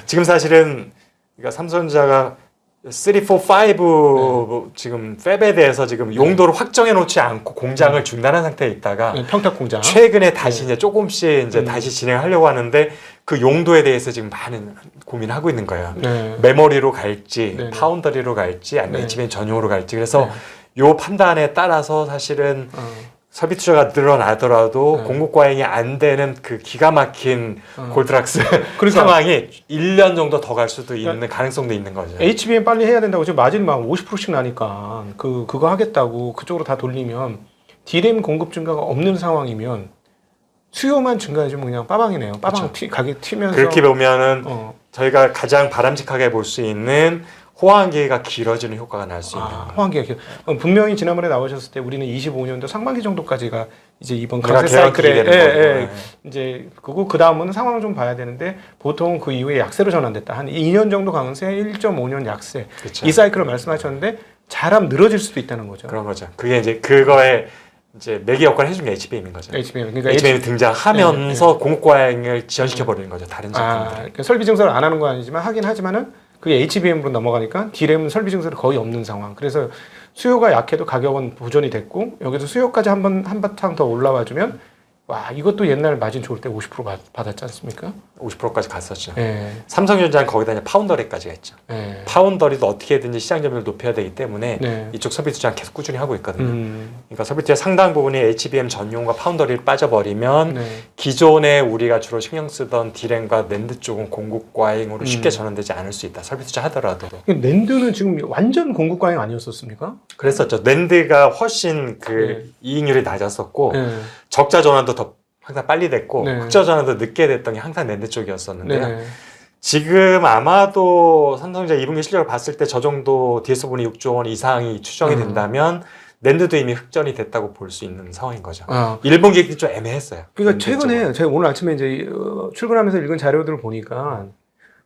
[SPEAKER 1] 지금 사실은 그러니까 삼성전자가 3, 4, 5 지금 팹에 대해서 지금 용도를 확정해 놓지 않고 공장을 중단한 상태에 있다가
[SPEAKER 2] 평택 공장
[SPEAKER 1] 최근에 다시 이제 조금씩 이제 다시 진행하려고 하는데 그 용도에 대해서 지금 많은 고민을 하고 있는 거예요. 메모리로 갈지 파운더리로 갈지 아니면 HBM 전용으로 갈지 그래서 요 판단에 따라서 사실은 설비 투자가 늘어나더라도 공급 과잉이 안 되는 그 기가 막힌 골드락스 상황이 1년 정도 더 갈 수도 있는 가능성도 있는 거죠.
[SPEAKER 2] HBM 빨리 해야 된다고 지금 마진이 막 50%씩 나니까 그거 하겠다고 그쪽으로 다 돌리면 디램 공급 증가가 없는 상황이면 수요만 증가해주면 그냥 빠방이네요. 빠방 가게 튀면서
[SPEAKER 1] 그렇게 보면은 저희가 가장 바람직하게 볼 수 있는 호황기가 길어지는 효과가 날 수 있는 거예요.
[SPEAKER 2] 호황기가 분명히 지난번에 나오셨을 때 우리는 25년도 상반기 정도까지가 이제 이번 강세 사이클에 이제 그거 그 다음은 상황을 좀 봐야 되는데 보통 그 이후에 약세로 전환됐다. 한 2년 정도 강세, 1.5년 약세. 그쵸. 이 사이클을 말씀하셨는데 잘하면 늘어질 수도 있다는 거죠.
[SPEAKER 1] 그런 거죠. 그게 이제 그거에 이제 매개 역할을 해준 게 HBM인 거죠.
[SPEAKER 2] 그러니까
[SPEAKER 1] HBM이 등장하면서 공급 과잉을 지연시켜 버리는 거죠. 다른 제품들.
[SPEAKER 2] 그러니까 설비 증설을 안 하는 건 아니지만 하긴 하지만은 그게 HBM으로 넘어가니까 디램은 설비 증설이 거의 없는 상황. 그래서 수요가 약해도 가격은 보존이 됐고 여기서 수요까지 한바탕 더 올라와주면 와 이것도 옛날 마진 좋을 때 50% 받았지 않습니까?
[SPEAKER 1] 50%까지 갔었죠. 삼성전자는 거기다 이제 파운더리까지 했죠. 파운더리도 어떻게든지 시장 점유율을 높여야 되기 때문에 이쪽 설비 투자는 계속 꾸준히 하고 있거든요. 그러니까 설비 투자 상당 부분이 HBM 전용과 파운더리를 빠져버리면 기존에 우리가 주로 신경 쓰던 디램과 낸드 쪽은 공급 과잉으로 쉽게 전환되지 않을 수 있다. 설비 투자 하더라도.
[SPEAKER 2] 낸드는 지금 완전 공급 과잉 아니었었습니까?
[SPEAKER 1] 그랬었죠. 낸드가 훨씬 이익률이 낮았었고 적자 전환도 더 항상 빨리 됐고 흑자 전환도 늦게 됐던 게 항상 낸드 쪽이었었는데요. 지금 아마도 삼성전자 2분기 실적을 봤을 때 저 정도 DS 분이 6조 원 이상이 추정이 된다면 낸드도 이미 흑전이 됐다고 볼 수 있는 상황인 거죠. 1분기 좀 애매했어요.
[SPEAKER 2] 그러니까 최근에 제가 오늘 아침에 이제 출근하면서 읽은 자료들을 보니까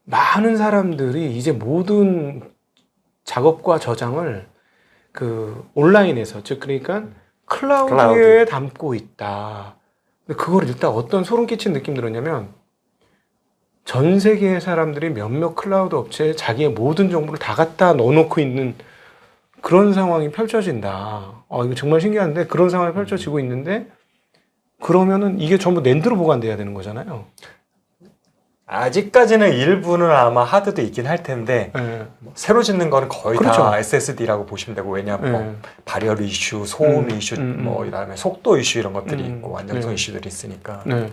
[SPEAKER 2] 많은 사람들이 이제 모든 작업과 저장을 그 온라인에서 즉 그러니까 클라우드에 담고 있다. 근데 그걸 일단 어떤 소름 끼친 느낌 들었냐면 전 세계의 사람들이 몇몇 클라우드 업체에 자기의 모든 정보를 다 갖다 넣어놓고 있는 그런 상황이 펼쳐진다. 이거 정말 신기한데 그런 상황이 펼쳐지고 있는데 그러면은 이게 전부 낸드로 보관돼야 되는 거잖아요.
[SPEAKER 1] 아직까지는 일부는 아마 하드도 있긴 할 텐데
[SPEAKER 2] 네.
[SPEAKER 1] 뭐 새로 짓는 거는 거의
[SPEAKER 2] 그렇죠.
[SPEAKER 1] 다 SSD라고 보시면 되고 왜냐하면 뭐 발열 이슈, 소음 이슈, 뭐 이다음에 속도 이슈 이런 것들이 있고 완전성 이슈들이 있으니까.
[SPEAKER 2] 네.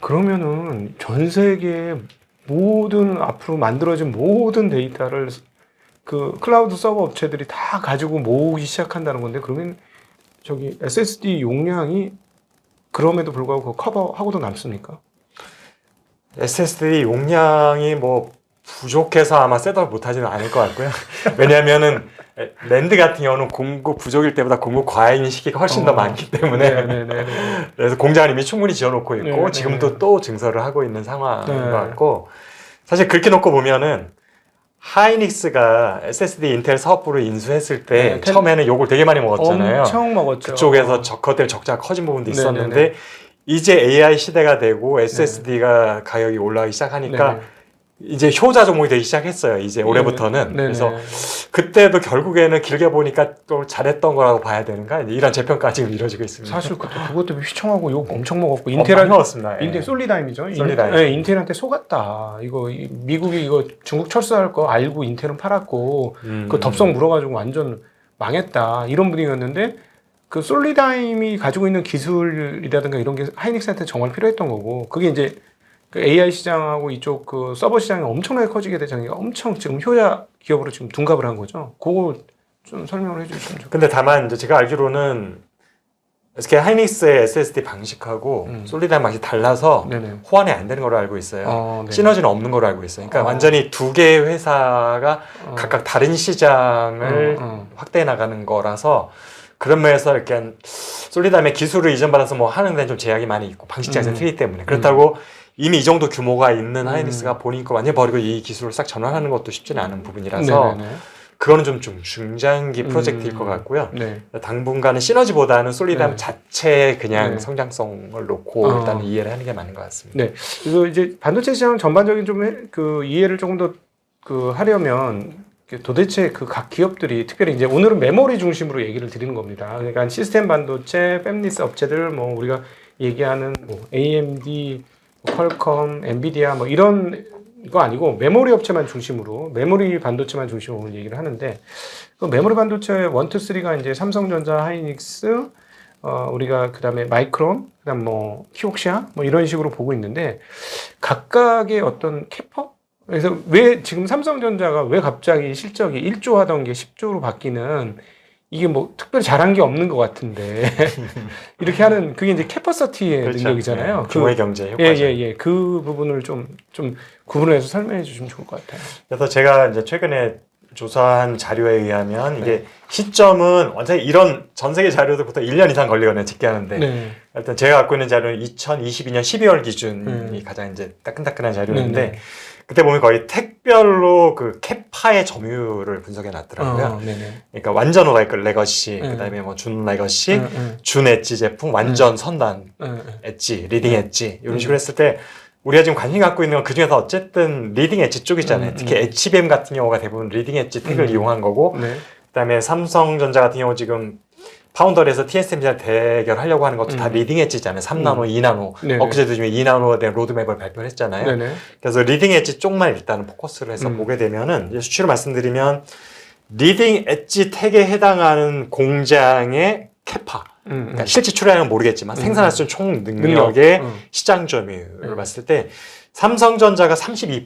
[SPEAKER 2] 그러면은 전 세계의 모든 앞으로 만들어진 모든 데이터를 그 클라우드 서버 업체들이 다 가지고 모으기 시작한다는 건데 그러면 저기 SSD 용량이 그럼에도 불구하고 그거 커버하고도 남습니까?
[SPEAKER 1] SSD 용량이 뭐 부족해서 아마 셋업 못하지는 않을 것 같고요. 왜냐하면은 랜드 같은 경우는 공급 부족일 때보다 공급 과잉 시기가 훨씬 더 많기 때문에 그래서 공장을 이미 충분히 지어놓고 있고 지금도 또 증설을 하고 있는 상황인 것 같고 사실 그렇게 놓고 보면은 하이닉스가 SSD 인텔 사업부를 인수했을 때 처음에는 욕을 되게 많이 먹었잖아요.
[SPEAKER 2] 엄청 먹었죠.
[SPEAKER 1] 그쪽에서 그것들 적자가 커진 부분도 있었는데 이제 AI 시대가 되고 SSD가 가격이 올라가기 시작하니까 이제 효자 종목이 되기 시작했어요. 이제 올해부터는. 그래서 그때도 결국에는 길게 보니까 또 잘했던 거라고 봐야 되는가 이런 재평가 지금 이루어지고 있습니다.
[SPEAKER 2] 사실 그것 때문에 휘청하고 욕 엄청 먹었고
[SPEAKER 1] 많이 먹었습니다.
[SPEAKER 2] 인텔 솔리다임이죠.
[SPEAKER 1] 솔리다임.
[SPEAKER 2] 인텔한테 속았다. 이거 미국이 이거 중국 철수할 거 알고 인텔은 팔았고 그 덥석 물어가지고 완전 망했다. 이런 분위기였는데 그 솔리다임이 가지고 있는 기술이라든가 이런 게 하이닉스한테 정말 필요했던 거고 그게 이제 그 AI 시장하고 이쪽 그 서버 시장이 엄청나게 커지게 되잖아요. 엄청 지금 효자 기업으로 지금 둔갑을 한 거죠. 그거 좀 설명을 해주시면 좋겠어요.
[SPEAKER 1] 근데 다만 이제 제가 알기로는 SK 하이닉스의 SSD 방식하고 솔리다임 방식이 달라서 호환이 안 되는 걸로 알고 있어요. 시너지는 없는 걸로 알고 있어요. 그러니까 완전히 두 개의 회사가 각각 다른 시장을 확대해 나가는 거라서 그런 면에서 이렇게 솔리다임의 기술을 이전받아서 뭐 하는 데는 좀 제약이 많이 있고 방식 자체가 틀리기 때문에 그렇다고 이미 이 정도 규모가 있는 하이닉스가 본인 거 완전히 버리고 이 기술을 싹 전환하는 것도 쉽지는 않은 부분이라서 그거는 좀 중장기 프로젝트일 것 같고요. 당분간은 시너지보다는 솔리다임 자체의 그냥 성장성을 놓고 일단 이해를 하는 게 맞는 것 같습니다.
[SPEAKER 2] 네. 그래서 이제 반도체 시장 전반적인 좀 그 이해를 조금 더 그 하려면 도대체 그 각 기업들이 특별히 이제 오늘은 메모리 중심으로 얘기를 드리는 겁니다. 그러니까 시스템 반도체, 팹리스 업체들 뭐 우리가 얘기하는 뭐 AMD, 퀄컴, 엔비디아 뭐 이런 거 아니고 메모리 업체만 중심으로 메모리 반도체만 중심으로 오늘 얘기를 하는데 그 메모리 반도체 1, 2, 3가 이제 삼성전자, 하이닉스, 우리가 그다음에 마이크론, 그다음 뭐 키옥시아 뭐 이런 식으로 보고 있는데 각각의 어떤 캐퍼 그래서 왜 지금 삼성전자가 왜 갑자기 실적이 1조 하던 게 10조로 바뀌는 이게 뭐 특별히 잘한 게 없는 것 같은데 이렇게 하는 그게 이제 캐퍼서티의 능력이잖아요.
[SPEAKER 1] 규모의 경제 효과죠.
[SPEAKER 2] 그 부분을 좀 구분을 해서 설명해 주시면 좋을 것 같아요.
[SPEAKER 1] 그래서 제가 이제 최근에 조사한 자료에 의하면 이게 시점은 완전히 이런 전 세계 자료들부터 1년 이상 걸리거든요, 집계하는데. 일단 제가 갖고 있는 자료는 2022년 12월 기준이 가장 이제 따끈따끈한 자료인데 그때 보면 거의 택별로 그 캐파의 점유율을 분석해 놨더라고요. 그러니까 완전 레거시, 그다음에 뭐 준 레거시, 준 엣지 제품, 완전 선단 엣지, 리딩 엣지 이런 식으로 했을 때 우리가 지금 관심 갖고 있는 건 그 중에서 어쨌든 리딩 엣지 쪽이잖아요. 특히 HBM 같은 경우가 대부분 리딩 엣지 택을 이용한 거고, 그다음에 삼성전자 같은 경우 지금 파운더리에서 TSMC랑 대결하려고 하는 것도 다 리딩 엣지잖아요. 3나노, 2나노. 엊그제도 지금 2나노에 대한 로드맵을 발표했잖아요. 그래서 리딩 엣지 쪽만 일단은 포커스를 해서 보게 되면은 이제 수치로 말씀드리면 리딩 엣지 택에 해당하는 공장의 캐파. 그러니까 실제 출하량은 모르겠지만 생산할 수 있는 총 능력의 시장 점유율을 봤을 때 삼성전자가 32%,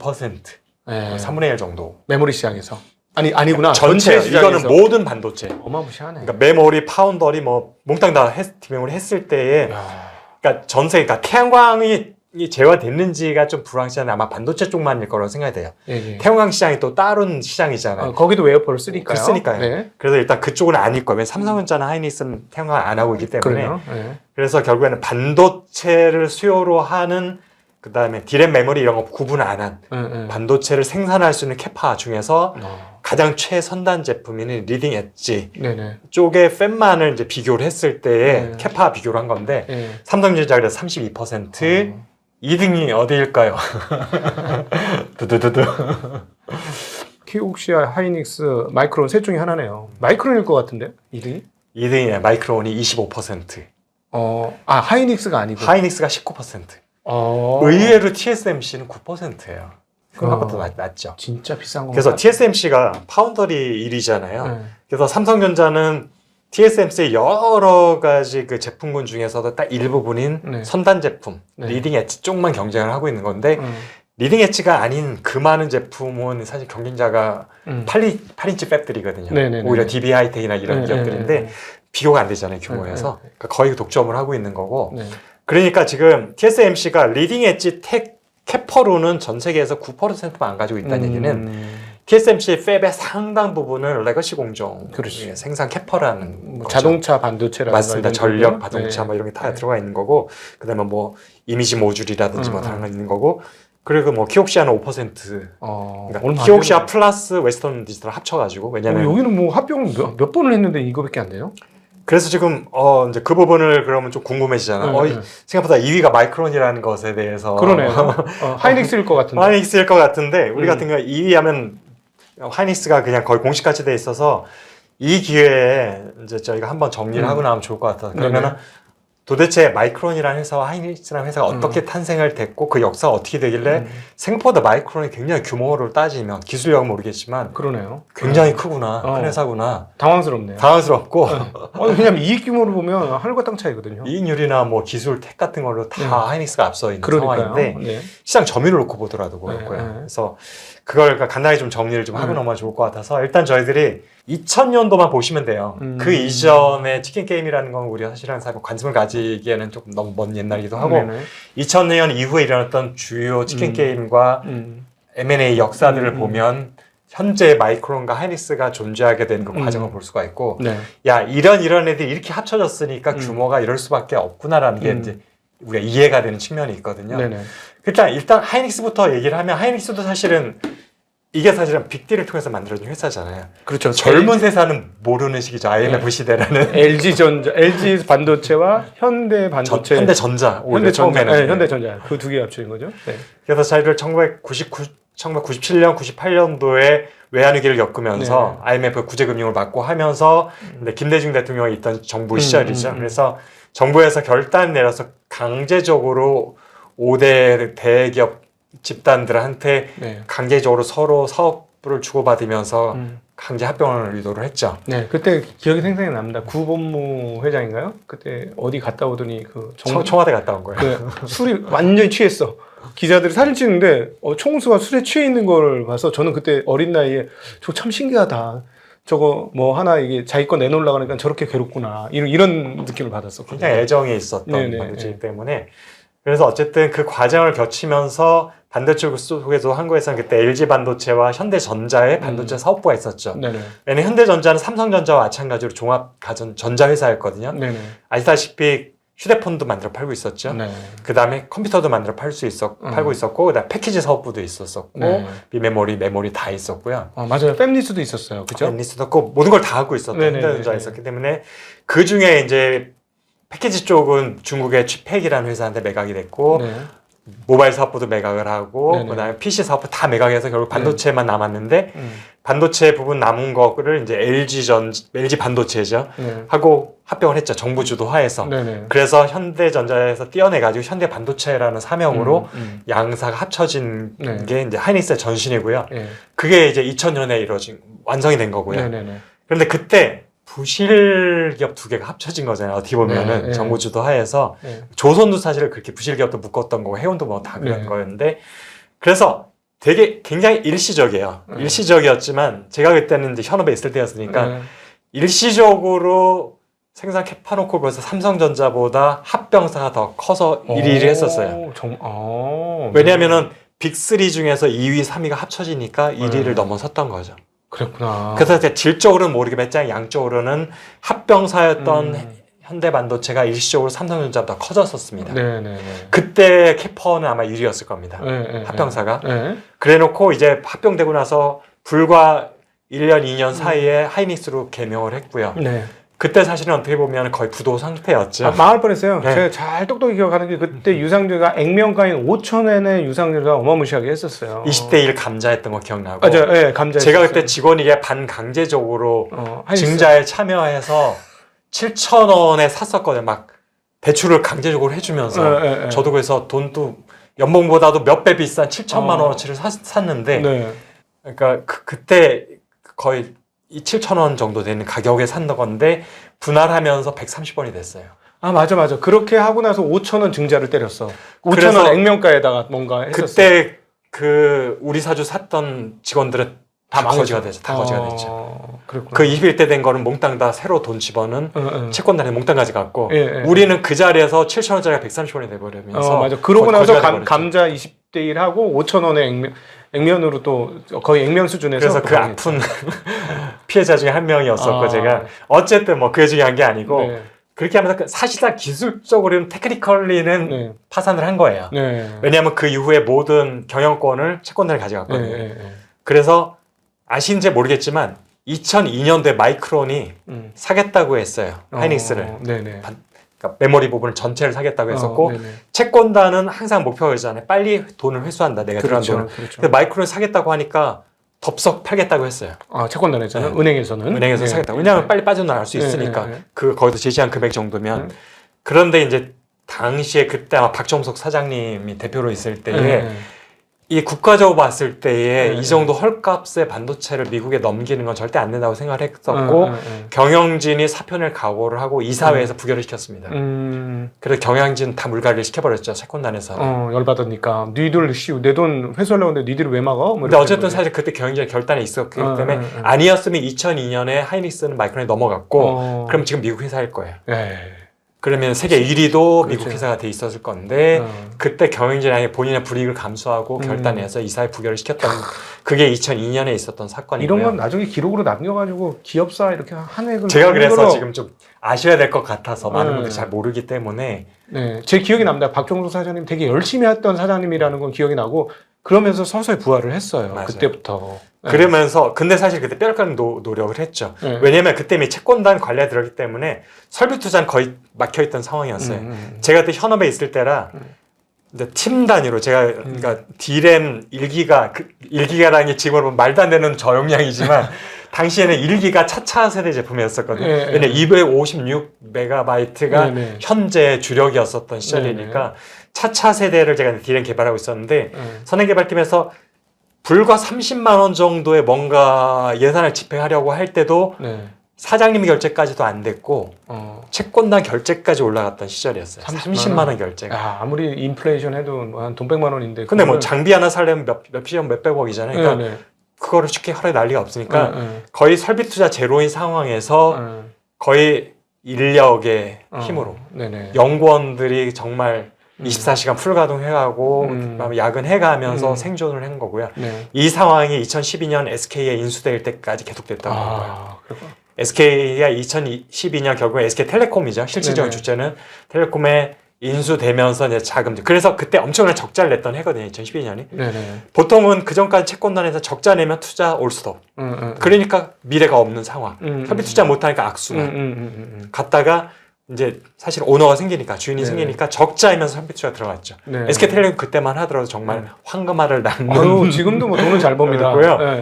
[SPEAKER 1] 3분의 1 정도.
[SPEAKER 2] 메모리 시장에서. 아니구나.
[SPEAKER 1] 전체 이거는 모든 반도체.
[SPEAKER 2] 어마무시하네.
[SPEAKER 1] 그러니까 메모리, 파운더리 뭐 몽땅 다 메모리 했을 때에 그러니까 전 세계 그러니까 태양광이 재화됐는지가 좀 불확실한데 아마 반도체 쪽만일 거라고 생각이 돼요. 태양광 시장이 또 다른 시장이잖아요.
[SPEAKER 2] 거기도 웨어퍼를 쓰니까요.
[SPEAKER 1] 쓰니까요. 그래서 일단 그쪽은 아닐 거예요. 삼성전자나 하이닉스는 태양광 안 하고 있기 때문에. 그래서 결국에는 반도체를 수요로 하는 그다음에 디램 메모리 이런 거 구분 안 한 반도체를 생산할 수 있는 캐파 중에서 가장 최선단 제품인 리딩 엣지 쪽의 팹만을 이제 비교를 했을 때에 캐파 비교를 한 건데 삼성전자 그래서 32%, 2등이 어디일까요? 두두두두.
[SPEAKER 2] 키옥시아, 하이닉스, 마이크론 셋 중에 하나네요. 마이크론일 것 같은데 2등이?
[SPEAKER 1] 2등이 마이크론이 25%.
[SPEAKER 2] 하이닉스가 아니고.
[SPEAKER 1] 하이닉스가 19%. 의외로 TSMC는 9%예요. 생각보다 낮죠.
[SPEAKER 2] 진짜 비싼 거.
[SPEAKER 1] 그래서 TSMC가 파운더리 1위잖아요.
[SPEAKER 2] 네.
[SPEAKER 1] 그래서 삼성전자는 TSMC의 여러 가지 그 제품군 중에서도 딱 일부분인
[SPEAKER 2] 네.
[SPEAKER 1] 선단 제품,
[SPEAKER 2] 네.
[SPEAKER 1] 리딩 엣지 쪽만 경쟁을 하고 있는 건데 리딩 엣지가 아닌 그 많은 제품은 사실 경쟁자가 8인치 팹들이거든요.
[SPEAKER 2] 네네네.
[SPEAKER 1] 오히려 DB 하이텍이나 이런 기업들인데
[SPEAKER 2] 네네네.
[SPEAKER 1] 비교가 안 되잖아요, 규모에서.
[SPEAKER 2] 네.
[SPEAKER 1] 그러니까 거의 독점을 하고 있는 거고.
[SPEAKER 2] 네.
[SPEAKER 1] 그러니까 지금 TSMC가 리딩 엣지 캐퍼로는 전 세계에서 9%만 안 가지고 있다는 얘기는 TSMC 팹의 상당 부분은 레거시 공정
[SPEAKER 2] 그렇지.
[SPEAKER 1] 생산 캐퍼라는 거죠.
[SPEAKER 2] 자동차 반도체라든가
[SPEAKER 1] 맞습니다.
[SPEAKER 2] 이런
[SPEAKER 1] 전력,
[SPEAKER 2] 거는?
[SPEAKER 1] 자동차
[SPEAKER 2] 네.
[SPEAKER 1] 뭐 이런 게 다
[SPEAKER 2] 네.
[SPEAKER 1] 들어가 있는 거고 그다음에 뭐 이미지 모듈이라든지 뭐 다른 거 있는 거고 그리고 뭐 키옥시아는 5%. 그러니까
[SPEAKER 2] 얼마 안
[SPEAKER 1] 키옥시아
[SPEAKER 2] 되네.
[SPEAKER 1] 플러스 웨스턴 디지털 합쳐가지고 왜냐면
[SPEAKER 2] 여기는 뭐 합병 몇 번을 했는데 이거밖에 안 돼요?
[SPEAKER 1] 그래서 지금 이제 그 부분을 그러면 좀 궁금해지잖아.
[SPEAKER 2] 네.
[SPEAKER 1] 생각보다 2위가 마이크론이라는 것에 대해서
[SPEAKER 2] 그러네요. 하이닉스일 것 같은데.
[SPEAKER 1] 하이닉스일 것 같은데 우리 같은 경우 2위 하면 하이닉스가 그냥 거의 공식같이 돼 있어서 이 기회에 이제 저희가 한번 정리를 하고 나면 좋을 것 같아요. 그러면은 도대체 마이크론이라는 회사와 하이닉스라는 회사가 어떻게 탄생을 됐고 그 역사가 어떻게 되길래 생각보다 마이크론이 굉장히 규모를 따지면 기술력은 모르겠지만
[SPEAKER 2] 그러네요.
[SPEAKER 1] 굉장히 크구나. 큰
[SPEAKER 2] 어.
[SPEAKER 1] 회사구나.
[SPEAKER 2] 당황스럽네요.
[SPEAKER 1] 당황스럽고
[SPEAKER 2] 왜냐면 이익 규모를 보면 하늘과 땅 차이거든요.
[SPEAKER 1] 이익률이나 뭐 기술 텍 같은 걸로 다 하이닉스가 앞서 있는
[SPEAKER 2] 그러니까요.
[SPEAKER 1] 상황인데
[SPEAKER 2] 네.
[SPEAKER 1] 시장 점유율을 놓고 보더라도 그렇고요.
[SPEAKER 2] 네.
[SPEAKER 1] 그래서 그걸 간단히 좀 정리를 좀 하고 넘어가면 좋을 것 같아서 일단 저희들이 2000년도만 보시면 돼요. 그 이전에 치킨 게임이라는 건 우리가 사실은 관심을 가지기에는 조금 너무 먼 옛날이기도 하고
[SPEAKER 2] 네네.
[SPEAKER 1] 2000년 이후에 일어났던 주요 치킨 게임과 M&A 역사들을 보면 현재 마이크론과 하이닉스가 존재하게 된 그 과정을 볼 수가 있고
[SPEAKER 2] 네.
[SPEAKER 1] 야 이런 애들이 이렇게 합쳐졌으니까 규모가 이럴 수밖에 없구나라는 게 이제 우리가 이해가 되는 측면이 있거든요.
[SPEAKER 2] 네네.
[SPEAKER 1] 일단 하이닉스부터 얘기를 하면 하이닉스도 사실은 이게 사실은 빅딜을 통해서 만들어진 회사잖아요.
[SPEAKER 2] 그렇죠.
[SPEAKER 1] 젊은 세사는 모르는 시기죠. IMF 시대라는
[SPEAKER 2] LG 반도체와 현대 반도체.
[SPEAKER 1] 현대전자 오히려 처음에는
[SPEAKER 2] 네, 현대전자 그 두 개 합쳐진 거죠. 네.
[SPEAKER 1] 그래서 저희를 1997년, 98년도에 외환위기를 겪으면서 IMF 구제금융을 받고 하면서 김대중 대통령이 있던 정부 시절이죠. 그래서 정부에서 결단 내려서 강제적으로 5대 대기업 집단들한테 강제적으로 서로 사업부를 주고받으면서 강제 합병을 의도를 했죠.
[SPEAKER 2] 네, 그때 기억이 생생히 납니다. 구본무 회장인가요? 그때 어디 갔다 오더니 그
[SPEAKER 1] 청와대 갔다 온 거예요.
[SPEAKER 2] 그 술이 완전히 취했어. 기자들이 사진 찍는데 총수가 술에 취해 있는 걸 봐서 저는 그때 어린 나이에 저거 참 신기하다. 저거 뭐 하나 이게 자기 거 내놓으려고 하니까 저렇게 괴롭구나. 이런 느낌을 받았었거든요.
[SPEAKER 1] 굉장히 애정이 있었던 반도체 때문에 그래서 어쨌든 그 과정을 거치면서 반도체 속에서 한국에서는 그때 LG 반도체와 현대전자의 반도체 사업부가 있었죠.
[SPEAKER 2] 네네.
[SPEAKER 1] 왜냐면 현대전자는 삼성전자와 마찬가지로 종합 가전 전자회사였거든요.
[SPEAKER 2] 네네.
[SPEAKER 1] 아시다시피 휴대폰도 만들어 팔고 있었죠.
[SPEAKER 2] 네.
[SPEAKER 1] 그 다음에 컴퓨터도 만들어 팔고 있었고, 그 다음에 패키지 사업부도 있었었고, 비메모리, 메모리 다 있었고요.
[SPEAKER 2] 맞아요. 팹리스도 있었어요. 그죠?
[SPEAKER 1] 팹리스도 없고, 모든 걸 다 하고 있었던 현대전자가 있었기 때문에, 그 중에 이제 패키지 쪽은 중국의 취팩이라는 회사한테 매각이 됐고, 모바일 사업부도 매각을 하고, 그 다음에 PC 사업부 다 매각해서 결국 반도체만 남았는데, 반도체 부분 남은 거를 이제 LG 반도체죠. 하고 합병을 했죠. 정부 주도하에서. 그래서 현대전자에서 떼어내가지고 현대 반도체라는 사명으로 양사가 합쳐진 게 이제 하이닉스의 전신이고요. 그게 이제 2000년에 완성이 된 거고요. 그런데 그때 부실 기업 두 개가 합쳐진 거잖아요. 어떻게 보면은 정부 주도하에서 조선도 사실 그렇게 부실 기업도 묶었던 거고 해운도 뭐 다 그런 거였는데 그래서 되게 굉장히 일시적이에요. 일시적이었지만 제가 그때는 이제 현업에 있을 때였으니까 일시적으로 생산 캐파놓고 벌써 삼성전자보다 합병사가 더 커서 1위를 했었어요. 왜냐하면은 빅3 중에서 2위, 3위가 합쳐지니까 1위를 넘어섰던 거죠.
[SPEAKER 2] 그랬구나.
[SPEAKER 1] 그래서 질적으로는 모르겠지만 양적으로는 합병사였던 현대반도체가 일시적으로 삼성전자보다 커졌었습니다. 그때 캐퍼는 아마 1위였을 겁니다. 합병사가. 그래놓고 이제 합병되고 나서 불과 1년, 2년 사이에 하이닉스로 개명을 했고요. 그때 사실은 어떻게 보면 거의 부도 상태였죠.
[SPEAKER 2] 망할 뻔했어요.
[SPEAKER 1] 네.
[SPEAKER 2] 제가 잘 똑똑히 기억하는 게 그때 유상증자가 액면가인 5,000엔의 유상증자가 어마무시하게 했었어요.
[SPEAKER 1] 20대 1 감자했던 거 기억나고.
[SPEAKER 2] 맞아요. 예, 감자.
[SPEAKER 1] 제가 그때 직원에게 반강제적으로 증자에 참여해서 7,000원에 샀었거든요. 막 대출을 강제적으로 해주면서 저도 그래서 돈도 연봉보다도 몇 배 비싼 7천만 원어치를 샀는데
[SPEAKER 2] 네.
[SPEAKER 1] 그러니까 그때 거의 이 7,000원 정도 되는 가격에 산 건데 분할하면서 130원이 됐어요.
[SPEAKER 2] 아 맞아. 그렇게 하고 나서 5,000원 증자를 때렸어.
[SPEAKER 1] 그래서
[SPEAKER 2] 5,000원 액면가에다가 뭔가 했었어.
[SPEAKER 1] 그때 그 우리 사주 샀던 직원들은 다 거지가 됐죠. 다 거지가 됐죠.
[SPEAKER 2] 그렇구나.
[SPEAKER 1] 그 21대 된 거는 몽땅 다 새로 돈 집어는 채권단에 몽땅 가져갔고
[SPEAKER 2] 예.
[SPEAKER 1] 우리는 그 자리에서 7,000원짜리가 130원이 돼버리면서
[SPEAKER 2] 맞아. 그러고
[SPEAKER 1] 거의
[SPEAKER 2] 나서
[SPEAKER 1] 거지가 돼버렸죠.
[SPEAKER 2] 감자 20대 1하고 5,000원의 액면으로 또 거의 액면 수준에서
[SPEAKER 1] 그래서 그
[SPEAKER 2] 도망했죠.
[SPEAKER 1] 아픈 피해자 중에 한 명이었었고 제가 어쨌든 뭐 그게 중요한 게 아니고
[SPEAKER 2] 네.
[SPEAKER 1] 그렇게 하면서 사실상 기술적으로는 테크니컬리는
[SPEAKER 2] 네.
[SPEAKER 1] 파산을 한 거예요.
[SPEAKER 2] 네.
[SPEAKER 1] 왜냐하면 그 이후에 모든 경영권을 채권단에 가져갔거든요.
[SPEAKER 2] 네.
[SPEAKER 1] 그래서 아신지 모르겠지만 2002년도에 마이크론이 사겠다고 했어요. 하이닉스를.
[SPEAKER 2] 네네.
[SPEAKER 1] 그러니까 메모리 부분을 전체를 사겠다고 했었고
[SPEAKER 2] 네네.
[SPEAKER 1] 채권단은 항상 목표가 있잖아요. 빨리 돈을 회수한다. 내가 들어간 돈을.
[SPEAKER 2] 그렇죠.
[SPEAKER 1] 근데 마이크론을 사겠다고 하니까 덥석 팔겠다고 했어요.
[SPEAKER 2] 채권단에서는
[SPEAKER 1] 네.
[SPEAKER 2] 은행에서는
[SPEAKER 1] 은행에서 사겠다고. 왜냐하면 빨리 빠져나갈 수 있으니까. 그 거기서 제시한 금액 정도면. 그런데 이제 당시에 그때 아마 박정석 사장님이 대표로 있을 때에 이 국가적으로 봤을 때에 이 정도 헐값의 반도체를 미국에 넘기는 건 절대 안 된다고 생각을 했었고 경영진이 사표를 각오를 하고 이사회에서 부결을 시켰습니다. 그래서 경영진 다 물갈이를 시켜버렸죠. 채권단에서.
[SPEAKER 2] 열받으니까 니들 내 돈 회수하려고 하는데 니들이 왜 막아?
[SPEAKER 1] 근데 어쨌든 사실 그때 경영진의 결단이 있었기 때문에 아니었으면 2002년에 하이닉스는 마이크론에 넘어갔고 그럼 지금 미국 회사일 거예요. 그러면 세계 1위도 미국 회사가 돼 있었을 건데 그때 경영진이 본인의 불이익을 감수하고 결단해서 이사회 부결을 시켰던 그게 2002년에 있었던 사건이고요.
[SPEAKER 2] 이런 건 나중에 기록으로 남겨가지고 기업사 이렇게 한 획을
[SPEAKER 1] 제가 그래서 지금 좀 아셔야 될 것 같아서 많은 분들이 잘 모르기 때문에
[SPEAKER 2] 제 기억이 납니다. 박종석 사장님 되게 열심히 했던 사장님이라는 건 기억이 나고 그러면서 서서히 부활을 했어요.
[SPEAKER 1] 맞아요.
[SPEAKER 2] 그때부터.
[SPEAKER 1] 그러면서 근데 사실 그때 뼈를 노력을 했죠. 왜냐면 그때 이미 채권단 관리에 들었기 때문에 설비 투자는 거의 막혀있던 상황이었어요. 제가 그때 현업에 있을 때라 이제 팀 단위로 제가 그러니까 D램 1기가라는 게 지금 보면 말도 안 되는 저용량이지만 당시에는 1기가 차차 세대 제품이었었거든요. 왜냐면 256메가바이트가 현재 주력이었었던 시절이니까 차차 세대를 제가 D램 개발하고 있었는데 선행개발팀에서 불과 30만 원 정도의 뭔가 예산을 집행하려고 할 때도 사장님 결제까지도 안 됐고 채권단 결제까지 올라갔던 시절이었어요. 30만 원 결제가.
[SPEAKER 2] 아무리 인플레이션 해도 한 돈 100만 원인데.
[SPEAKER 1] 근데 뭐 장비 하나 살려면 몇백억이잖아요. 그러니까 그거를 쉽게 할애 난리가 없으니까 거의 설비 투자 제로인 상황에서 거의 인력의 힘으로 연구원들이 정말 24시간 풀가동 해가고 야근 해가면서 생존을 한 거고요. 이 상황이 2012년 SK에 인수될 때까지 계속됐다고 거예요. SK가 2012년 결국에 SK텔레콤이죠. 실질적인 주체는 텔레콤에 인수되면서 이제 자금들. 그래서 그때 엄청난 적자를 냈던 해거든요. 2012년이. 보통은 그 전까지 채권단에서 적자 내면 투자 올스톱. 그러니까 미래가 없는 상황. 협의 투자 못하니까 악순환. 갔다가 이제 사실 오너가 생기니까 주인이 생기니까 적자이면서 협의 투자 들어갔죠. SK텔레콤 그때만 하더라도 정말 황금알을 낳는.
[SPEAKER 2] 지금도 뭐 돈은 잘 법니다.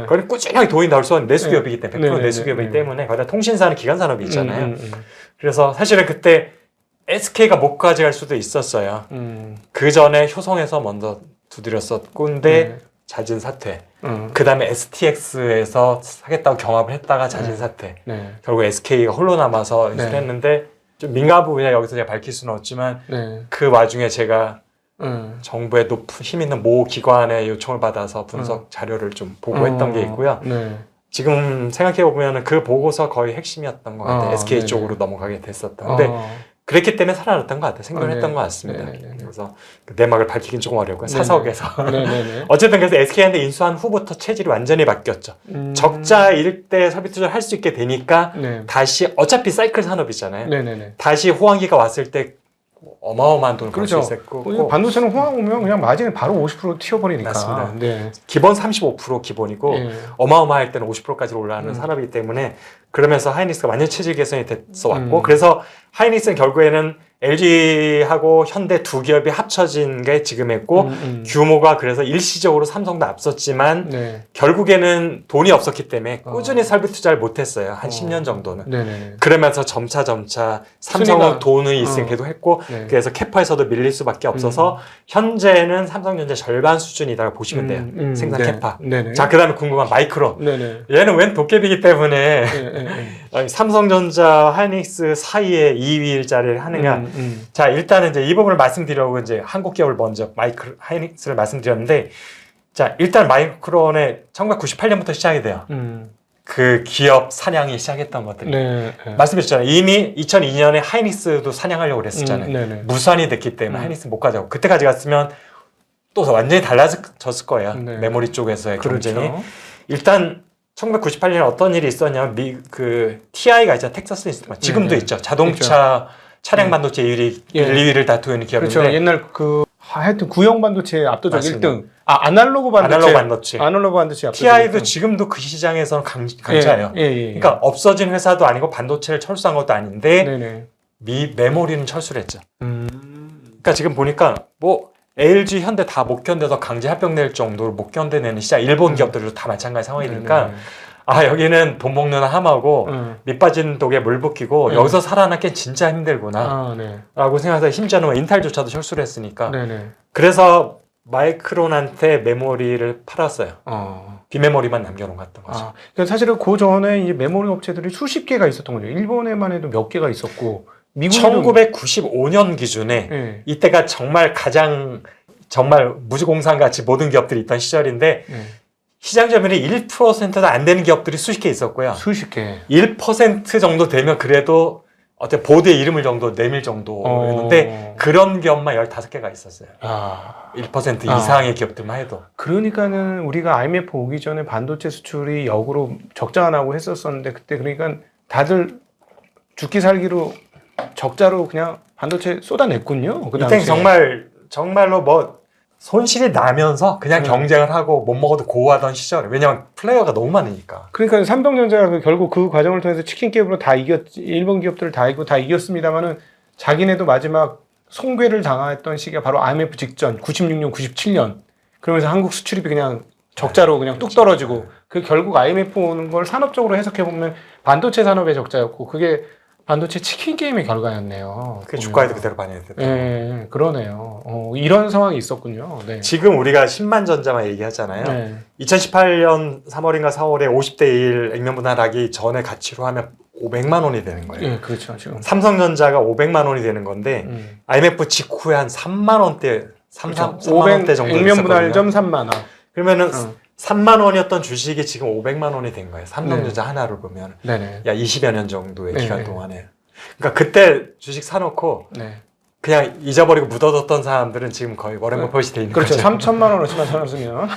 [SPEAKER 1] 거기 꾸준하게 돈이 나올 수 있는 내수기업이기 때문에 100% 내수기업이기 때문에 거기다 통신사는 기간산업이 있잖아요. 그래서 사실은 그때 SK가 못 가져갈 수도 있었어요. 그 전에 효성에서 먼저 두드렸었고 근데 자진 사퇴. 그 다음에 STX에서 하겠다고 경합을 했다가 자진 사퇴. 결국 SK가 홀로 남아서 인수를 했는데 좀 민감 부분이라 여기서 제가 밝힐 수는 없지만 그 와중에 제가 정부의 높은 힘 있는 모 기관의 요청을 받아서 분석 자료를 좀 보고했던 게 있고요. 지금 생각해보면 그 보고서 거의 핵심이었던 것 같아요. SK 쪽으로 넘어가게 됐었던. 근데 그랬기 때문에 살아났던 것 같아요. 생존했던 것 같습니다. 그래서 그 내막을 밝히긴 조금 어려고요. 사석에서. 어쨌든 그래서 SK한테 인수한 후부터 체질이 완전히 바뀌었죠. 적자일 때 설비 투자를 할 수 있게 되니까 다시 어차피 사이클 산업이잖아요. 다시 호황기가 왔을 때 어마어마한 돈을 벌 수
[SPEAKER 2] 그렇죠.
[SPEAKER 1] 있었고
[SPEAKER 2] 반도체는 호황 오면 그냥 마진이 바로 50% 튀어버리니까.
[SPEAKER 1] 맞습니다.
[SPEAKER 2] 네.
[SPEAKER 1] 기본 35% 기본이고
[SPEAKER 2] 예.
[SPEAKER 1] 어마어마할 때는 50%까지 올라가는 산업이기 때문에 그러면서 하이닉스가 완전 체질 개선이 됐어 왔고
[SPEAKER 2] 음.
[SPEAKER 1] 그래서 하이닉스는 결국에는 LG하고 현대 두 기업이 합쳐진 게 지금 했고 규모가 그래서 일시적으로 삼성도 앞섰지만
[SPEAKER 2] 네.
[SPEAKER 1] 결국에는 돈이 없었기 때문에 꾸준히 설비 투자를 못했어요. 한 10년 정도는.
[SPEAKER 2] 네네.
[SPEAKER 1] 그러면서 점차 삼성은
[SPEAKER 2] 순위가-
[SPEAKER 1] 돈이 있으니까도 했고
[SPEAKER 2] 네.
[SPEAKER 1] 그래서 캐파에서도 밀릴 수밖에 없어서 현재는 삼성전자 절반 수준이라고 보시면 돼요. 생산
[SPEAKER 2] 네.
[SPEAKER 1] 캐파.
[SPEAKER 2] 네네.
[SPEAKER 1] 자, 그 다음에 궁금한 마이크론.
[SPEAKER 2] 네네.
[SPEAKER 1] 얘는 웬 도깨비이기 때문에
[SPEAKER 2] 네, 네, 네.
[SPEAKER 1] 아니, 삼성전자, 하이닉스 사이에 2위 자리를 하느냐. 자, 일단은 이제 이 부분을 말씀드리려고 이제 한국 기업을 먼저 하이닉스를 말씀드렸는데, 자, 일단 마이크론의 1998년부터 시작이 돼요. 그 기업 사냥이 시작했던 것들이.
[SPEAKER 2] 네. 네.
[SPEAKER 1] 말씀드렸잖아요. 이미 2002년에 하이닉스도 사냥하려고 그랬었잖아요.
[SPEAKER 2] 네네.
[SPEAKER 1] 무산이 됐기 때문에 하이닉스 못 가져가고. 그때까지 갔으면 또 완전히 달라졌을 거예요.
[SPEAKER 2] 네.
[SPEAKER 1] 메모리 쪽에서의
[SPEAKER 2] 그렇죠.
[SPEAKER 1] 경쟁이. 일단 1998년에 어떤 일이 있었냐면 TI가 있잖아요. 텍사스 인스트루먼트. 지금도
[SPEAKER 2] 네.
[SPEAKER 1] 있죠. 자동차 차량 반도체 1위,
[SPEAKER 2] 예.
[SPEAKER 1] 1, 2위를 다투고 있는 기업인데
[SPEAKER 2] 그렇죠. 옛날 하여튼 구형 반도체 압도적
[SPEAKER 1] 맞습니다.
[SPEAKER 2] 1등. 아날로그 반도체.
[SPEAKER 1] 아날로그 반도체.
[SPEAKER 2] 압도적
[SPEAKER 1] TI도
[SPEAKER 2] 1등.
[SPEAKER 1] 지금도 그 시장에서는 강자예요.
[SPEAKER 2] 예.
[SPEAKER 1] 그러니까 없어진 회사도 아니고 반도체를 철수한 것도 아닌데
[SPEAKER 2] 네네.
[SPEAKER 1] 메모리는 철수를 했죠. 그러니까 지금 보니까 뭐 LG, 현대 다 못 견뎌서 강제 합병될 정도로 못 견뎌내는 시장, 일본 기업들도 다 마찬가지 상황이니까
[SPEAKER 2] 네네.
[SPEAKER 1] 아 여기는 돈 먹는 하마고 밑 빠진 독에 물 붓기고 여기서 살아남기 진짜 힘들구나
[SPEAKER 2] 아, 네.
[SPEAKER 1] 라고 생각해서 심지어는 인텔조차도 철수를 했으니까
[SPEAKER 2] 네네.
[SPEAKER 1] 그래서 마이크론한테 메모리를 팔았어요.
[SPEAKER 2] 어.
[SPEAKER 1] 비메모리만 남겨놓은 것 같던 거죠.
[SPEAKER 2] 아, 그러니까 사실은 그 전에 이제 메모리 업체들이 수십 개가 있었던 거죠. 일본에만 해도 몇 개가 있었고, 미국에도
[SPEAKER 1] 1995년 기준에
[SPEAKER 2] 네.
[SPEAKER 1] 이때가 정말 정말 무주공산 같이 모든 기업들이 있던 시절인데
[SPEAKER 2] 네.
[SPEAKER 1] 시장 점유율이 1%도 안 되는 기업들이 수십 개 있었고요.
[SPEAKER 2] 수십 개.
[SPEAKER 1] 1% 정도 되면 그래도 어떤 보드에 이름을 정도 내밀 정도였는데 그런 기업만 15개가 있었어요.
[SPEAKER 2] 아.
[SPEAKER 1] 1% 이상의 기업들만 해도.
[SPEAKER 2] 그러니까는 우리가 IMF 오기 전에 반도체 수출이 역으로 적자가 나고 했었었는데 그때 그러니까 다들 죽기 살기로 적자로 그냥 반도체 쏟아냈군요. 그
[SPEAKER 1] 이때
[SPEAKER 2] 당시에.
[SPEAKER 1] 정말로 뭐 손실이 나면서 그냥 경쟁을 하고 못 먹어도 고하던 시절. 왜냐면 플레이어가 너무 많으니까.
[SPEAKER 2] 그러니까 삼성전자가 결국 그 과정을 통해서 치킨 게임으로 다 일본 기업들을 다 이기고 다 이겼습니다만은 자기네도 마지막 송괴를 당했던 시기가 바로 IMF 직전 96년, 97년. 그러면서 한국 수출입이 그냥 적자로 그냥 뚝 떨어지고 그 결국 IMF 오는 걸 산업적으로 해석해 보면 반도체 산업의 적자였고 그게 반도체 치킨 게임의 결과였네요.
[SPEAKER 1] 그 주가에도 그대로 반영이 됐다.
[SPEAKER 2] 네, 그러네요. 이런 상황이 있었군요. 네.
[SPEAKER 1] 지금 우리가 10만 전자만 얘기하잖아요.
[SPEAKER 2] 네.
[SPEAKER 1] 2018년 3월인가 4월에 50대 1 액면 분할하기 전에 가치로 하면 500만 원이 되는 거예요.
[SPEAKER 2] 네, 그렇죠. 지금.
[SPEAKER 1] 삼성전자가 500만 원이 되는 건데 IMF 직후에 한 3만 원대, 3만 원대 정도
[SPEAKER 2] 액면 분할점
[SPEAKER 1] 있었거든요.
[SPEAKER 2] 3만 원.
[SPEAKER 1] 그러면은 3만 원이었던 주식이 지금 500만 원이 된 거예요. 삼성전자 하나를 보면.
[SPEAKER 2] 네네.
[SPEAKER 1] 야 20여 년 정도의
[SPEAKER 2] 네.
[SPEAKER 1] 기간 동안에. 그러니까 그때 주식 사놓고
[SPEAKER 2] 네.
[SPEAKER 1] 그냥 잊어버리고 묻어뒀던 사람들은 지금 거의 워렌 버핏이 돼 있는
[SPEAKER 2] 그렇죠.
[SPEAKER 1] 거죠.
[SPEAKER 2] 3천만 원어치만 사놨으면.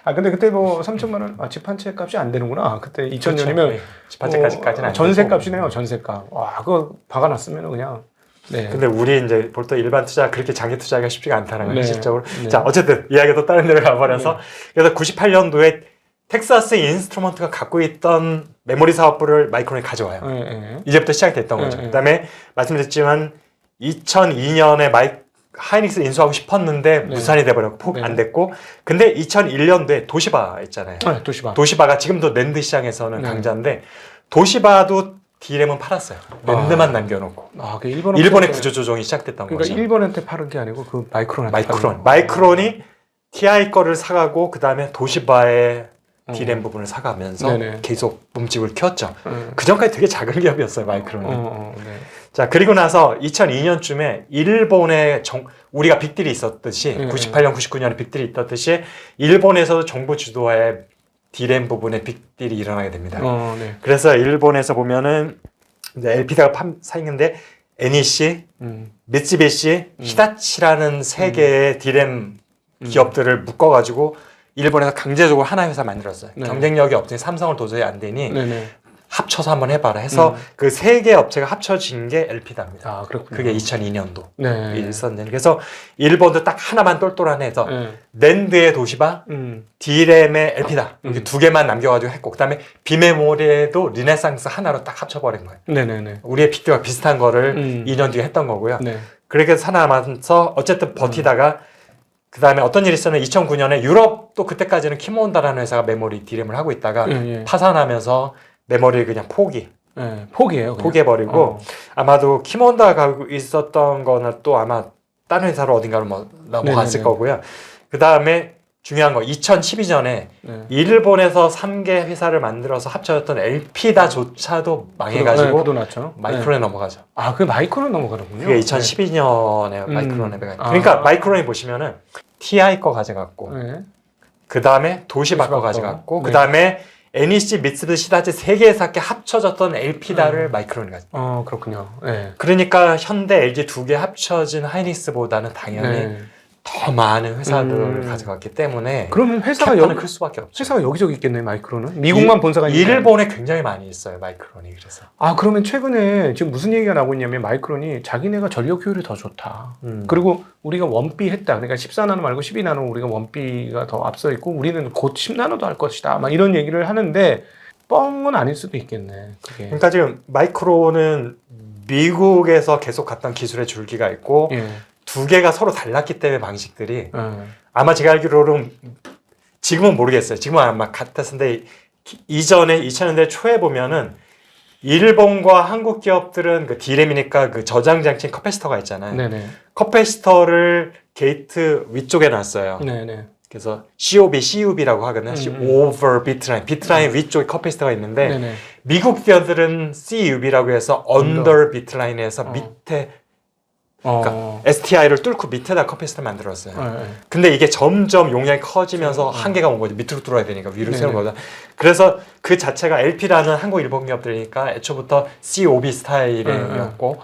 [SPEAKER 2] 아 근데 그때 뭐 3천만 원, 집 한 채 값이 안 되는구나. 그때 2000년이면
[SPEAKER 1] 집 한 채까지는
[SPEAKER 2] 전세 값이네요. 전세 값. 와 그거 박아놨으면 그냥. 네.
[SPEAKER 1] 근데 우리 이제 보통 일반 투자 그렇게 장기 투자하기가 쉽지가 않다는 거예요.
[SPEAKER 2] 네.
[SPEAKER 1] 실적으로.
[SPEAKER 2] 네.
[SPEAKER 1] 자 어쨌든 이야기가 또 다른 데로 가버려서 그래서 98년도에 텍사스 인스트루먼트가 갖고 있던 메모리 사업부를 마이크론이 가져와요.
[SPEAKER 2] 네.
[SPEAKER 1] 이제부터 시작이 됐던 거죠.
[SPEAKER 2] 네.
[SPEAKER 1] 그다음에 말씀드렸지만 2002년에 하이닉스 인수하고 싶었는데 무산이 돼버렸고 안 됐고 근데 2001년도에 도시바 있잖아요.
[SPEAKER 2] 네, 도시바.
[SPEAKER 1] 도시바가 지금도 랜드 시장에서는
[SPEAKER 2] 네.
[SPEAKER 1] 강자인데 도시바도 D램은 팔았어요. 랜드만 남겨놓고.
[SPEAKER 2] 아, 그
[SPEAKER 1] 일본의 구조조정이 시작됐던
[SPEAKER 2] 그러니까
[SPEAKER 1] 거죠.
[SPEAKER 2] 일본한테 파는 게 아니고 그 마이크론한테
[SPEAKER 1] 마이크론이 TI 거를 사가고 그 다음에 도시바의 D램 부분을 사가면서
[SPEAKER 2] 네네.
[SPEAKER 1] 계속 몸집을 키웠죠. 그 전까지 되게 작은 기업이었어요, 마이크론이.
[SPEAKER 2] 네.
[SPEAKER 1] 자, 그리고 나서 2002년쯤에 일본의 우리가 빅딜이 있었듯이 98년, 99년에 빅딜이 있었듯이 일본에서도 정부 주도하에 D램 부분에 빅딜이 일어나게 됩니다.
[SPEAKER 2] 네.
[SPEAKER 1] 그래서 일본에서 보면은 이제 LPD가 사있는데 NEC, 미쓰비시, 히다치라는 세 개의 D램 기업들을 묶어가지고 일본에서 강제적으로 하나 회사 만들었어요.
[SPEAKER 2] 네.
[SPEAKER 1] 경쟁력이 없으니 삼성을 도저히 안 되니
[SPEAKER 2] 네네.
[SPEAKER 1] 합쳐서 한번 해봐라 해서 그 세 개 업체가 합쳐진 게 엘피다입니다.
[SPEAKER 2] 아, 그렇군요.
[SPEAKER 1] 그게 2002년도
[SPEAKER 2] 네.
[SPEAKER 1] 있었는데 그래서 일본도 딱 하나만 똘똘한 해서
[SPEAKER 2] 네.
[SPEAKER 1] 낸드의 도시바, D램의 엘피다 이렇게 두 개만 남겨가지고 했고 그다음에 비메모리에도 리네상스 하나로 딱 합쳐버린 거예요.
[SPEAKER 2] 네네네.
[SPEAKER 1] 우리의 픽드와 비슷한 거를 2년 뒤에 했던 거고요.
[SPEAKER 2] 네.
[SPEAKER 1] 그렇게 살아남아서 어쨌든 버티다가 그 다음에 어떤 일이 있었냐면 2009년에 유럽도 그때까지는 키몬다라는 회사가 메모리 D램을 하고 있다가
[SPEAKER 2] 예.
[SPEAKER 1] 파산하면서 메모리를 그냥
[SPEAKER 2] 예. 포기해요. 그냥.
[SPEAKER 1] 포기해버리고 아마도 키몬다 가고 있었던 거는 또 아마 다른 회사로 어딘가로 뭐 넘어갔을
[SPEAKER 2] 네네네.
[SPEAKER 1] 거고요. 그 다음에 중요한 거 2012년에
[SPEAKER 2] 네.
[SPEAKER 1] 일본에서 3개 회사를 만들어서 합쳐졌던 엘피다조차도 망해가지고
[SPEAKER 2] 구도 났죠.
[SPEAKER 1] 마이크론에
[SPEAKER 2] 네.
[SPEAKER 1] 넘어가죠.
[SPEAKER 2] 아, 그 마이크론 넘어가는군요.
[SPEAKER 1] 그게 2012년에 마이크론에 그러니까 마이크론이 보시면은 TI 거 가져갔고
[SPEAKER 2] 네.
[SPEAKER 1] 그 다음에 도시바 거 가져갔고
[SPEAKER 2] 네.
[SPEAKER 1] 그 다음에 NEC, 미쓰비시, 히다치 세 개의 사께 합쳐졌던 엘피다를 마이크론이 가져.
[SPEAKER 2] 그렇군요. 네.
[SPEAKER 1] 그러니까 현대, LG 두 개 합쳐진 하이닉스보다는 당연히
[SPEAKER 2] 네.
[SPEAKER 1] 더 많은 회사들을 가져갔기 때문에
[SPEAKER 2] 그러면 회사가
[SPEAKER 1] 캐파는 클 수밖에 없죠.
[SPEAKER 2] 회사가 여기저기 있겠네요, 마이크론은. 미국만 본사가 있나요?
[SPEAKER 1] 일본에 굉장히 많이 있어요, 마이크론이. 그래서
[SPEAKER 2] 아, 그러면 최근에 지금 무슨 얘기가 나오고 있냐면 마이크론이 자기네가 전력 효율이 더 좋다. 그리고 우리가 원비 했다. 그러니까 14나노 말고 12나노 우리가 원비가 더 앞서 있고 우리는 곧 10나노도 할 것이다. 막 이런 얘기를 하는데 뻥은 아닐 수도 있겠네. 그게.
[SPEAKER 1] 그러니까 지금 마이크론은 미국에서 계속 갔던 기술의 줄기가 있고
[SPEAKER 2] 예.
[SPEAKER 1] 두 개가 서로 달랐기 때문에 방식들이 아마 제가 알기로는 지금은 모르겠어요. 지금은 아마 같았는데 이전에 2000년대 초에 보면은 일본과 한국 기업들은 그 D램이니까 그 저장 장치인 커패시터가 있잖아요.
[SPEAKER 2] 네네.
[SPEAKER 1] 커패시터를 게이트 위쪽에 놨어요.
[SPEAKER 2] 네네.
[SPEAKER 1] 그래서 CUB라고 하거든요. over 비트라인. 비트라인 위쪽에 커패시터가 있는데
[SPEAKER 2] 네네.
[SPEAKER 1] 미국 기업들은 CUB라고 해서 under 비트라인에서 밑에 그러니까 STI를 뚫고 밑에다 커패시터 만들었어요. 근데 이게 점점 용량이 커지면서 한계가 온 거죠. 밑으로 뚫어야 되니까 위로 세우는 거다. 그래서 그 자체가 LP라는 한국 일본 기업들이니까 애초부터 COB 스타일이었고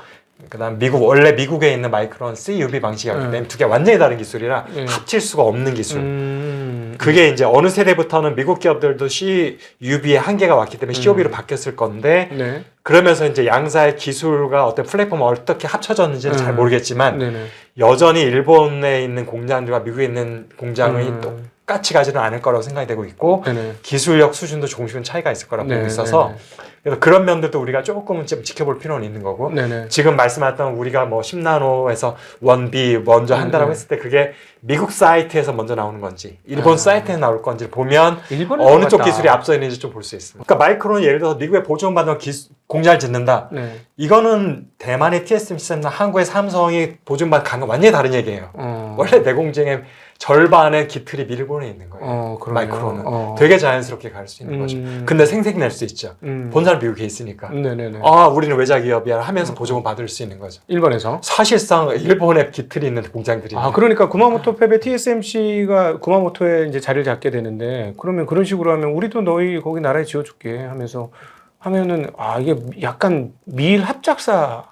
[SPEAKER 1] 그다음 원래 미국에 있는 마이크론 CUB 방식이었기 때문에 두 개 완전히 다른 기술이라 합칠 수가 없는 기술. 그게 이제 어느 세대부터는 미국 기업들도 CUB의 한계가 왔기 때문에 COB로 바뀌었을 건데
[SPEAKER 2] 네.
[SPEAKER 1] 그러면서 이제 양사의 기술과 어떤 플랫폼을 어떻게 합쳐졌는지는 잘 모르겠지만
[SPEAKER 2] 네네.
[SPEAKER 1] 여전히 일본에 있는 공장들과 미국에 있는 공장이 똑같이 가지는 않을 거라고 생각이 되고 있고
[SPEAKER 2] 네네.
[SPEAKER 1] 기술력 수준도 조금씩은 차이가 있을 거라고 보고 있어서 그래서 그런 면들도 우리가 조금은 좀 지켜볼 필요는 있는 거고
[SPEAKER 2] 네네.
[SPEAKER 1] 지금 말씀하셨던 우리가 뭐 10나노에서 원비 먼저 한다라고 했을 때 그게 미국 사이트에서 먼저 나오는 건지 일본 사이트에서 나올 건지 보면 어느 쪽 기술이 앞서 있는지 좀 볼 수 있습니다. 그러니까 마이크론이 예를 들어서 미국에 보증받는 공장을 짓는다.
[SPEAKER 2] 네.
[SPEAKER 1] 이거는 대만의 TSMC나 한국의 삼성이 보증받는 건 완전히 다른 얘기예요. 원래 내공장의 절반의 기틀이 일본에 있는 거예요. 마이크론은 되게 자연스럽게 갈 수 있는 거죠. 근데 생색낼 수 있죠. 본사는 미국에 있으니까.
[SPEAKER 2] 네네네.
[SPEAKER 1] 아, 우리는 외자 기업이야 하면서 보증을 받을 수 있는 거죠.
[SPEAKER 2] 일본에서.
[SPEAKER 1] 사실상 일본에 기틀이 있는 공장들이.
[SPEAKER 2] 아, 그러니까 구마모토 팹에 TSMC가 구마모토에 이제 자리를 잡게 되는데 그러면 그런 식으로 하면 우리도 너희 거기 나라에 지어줄게 하면서 하면은 이게 약간 미일 합작사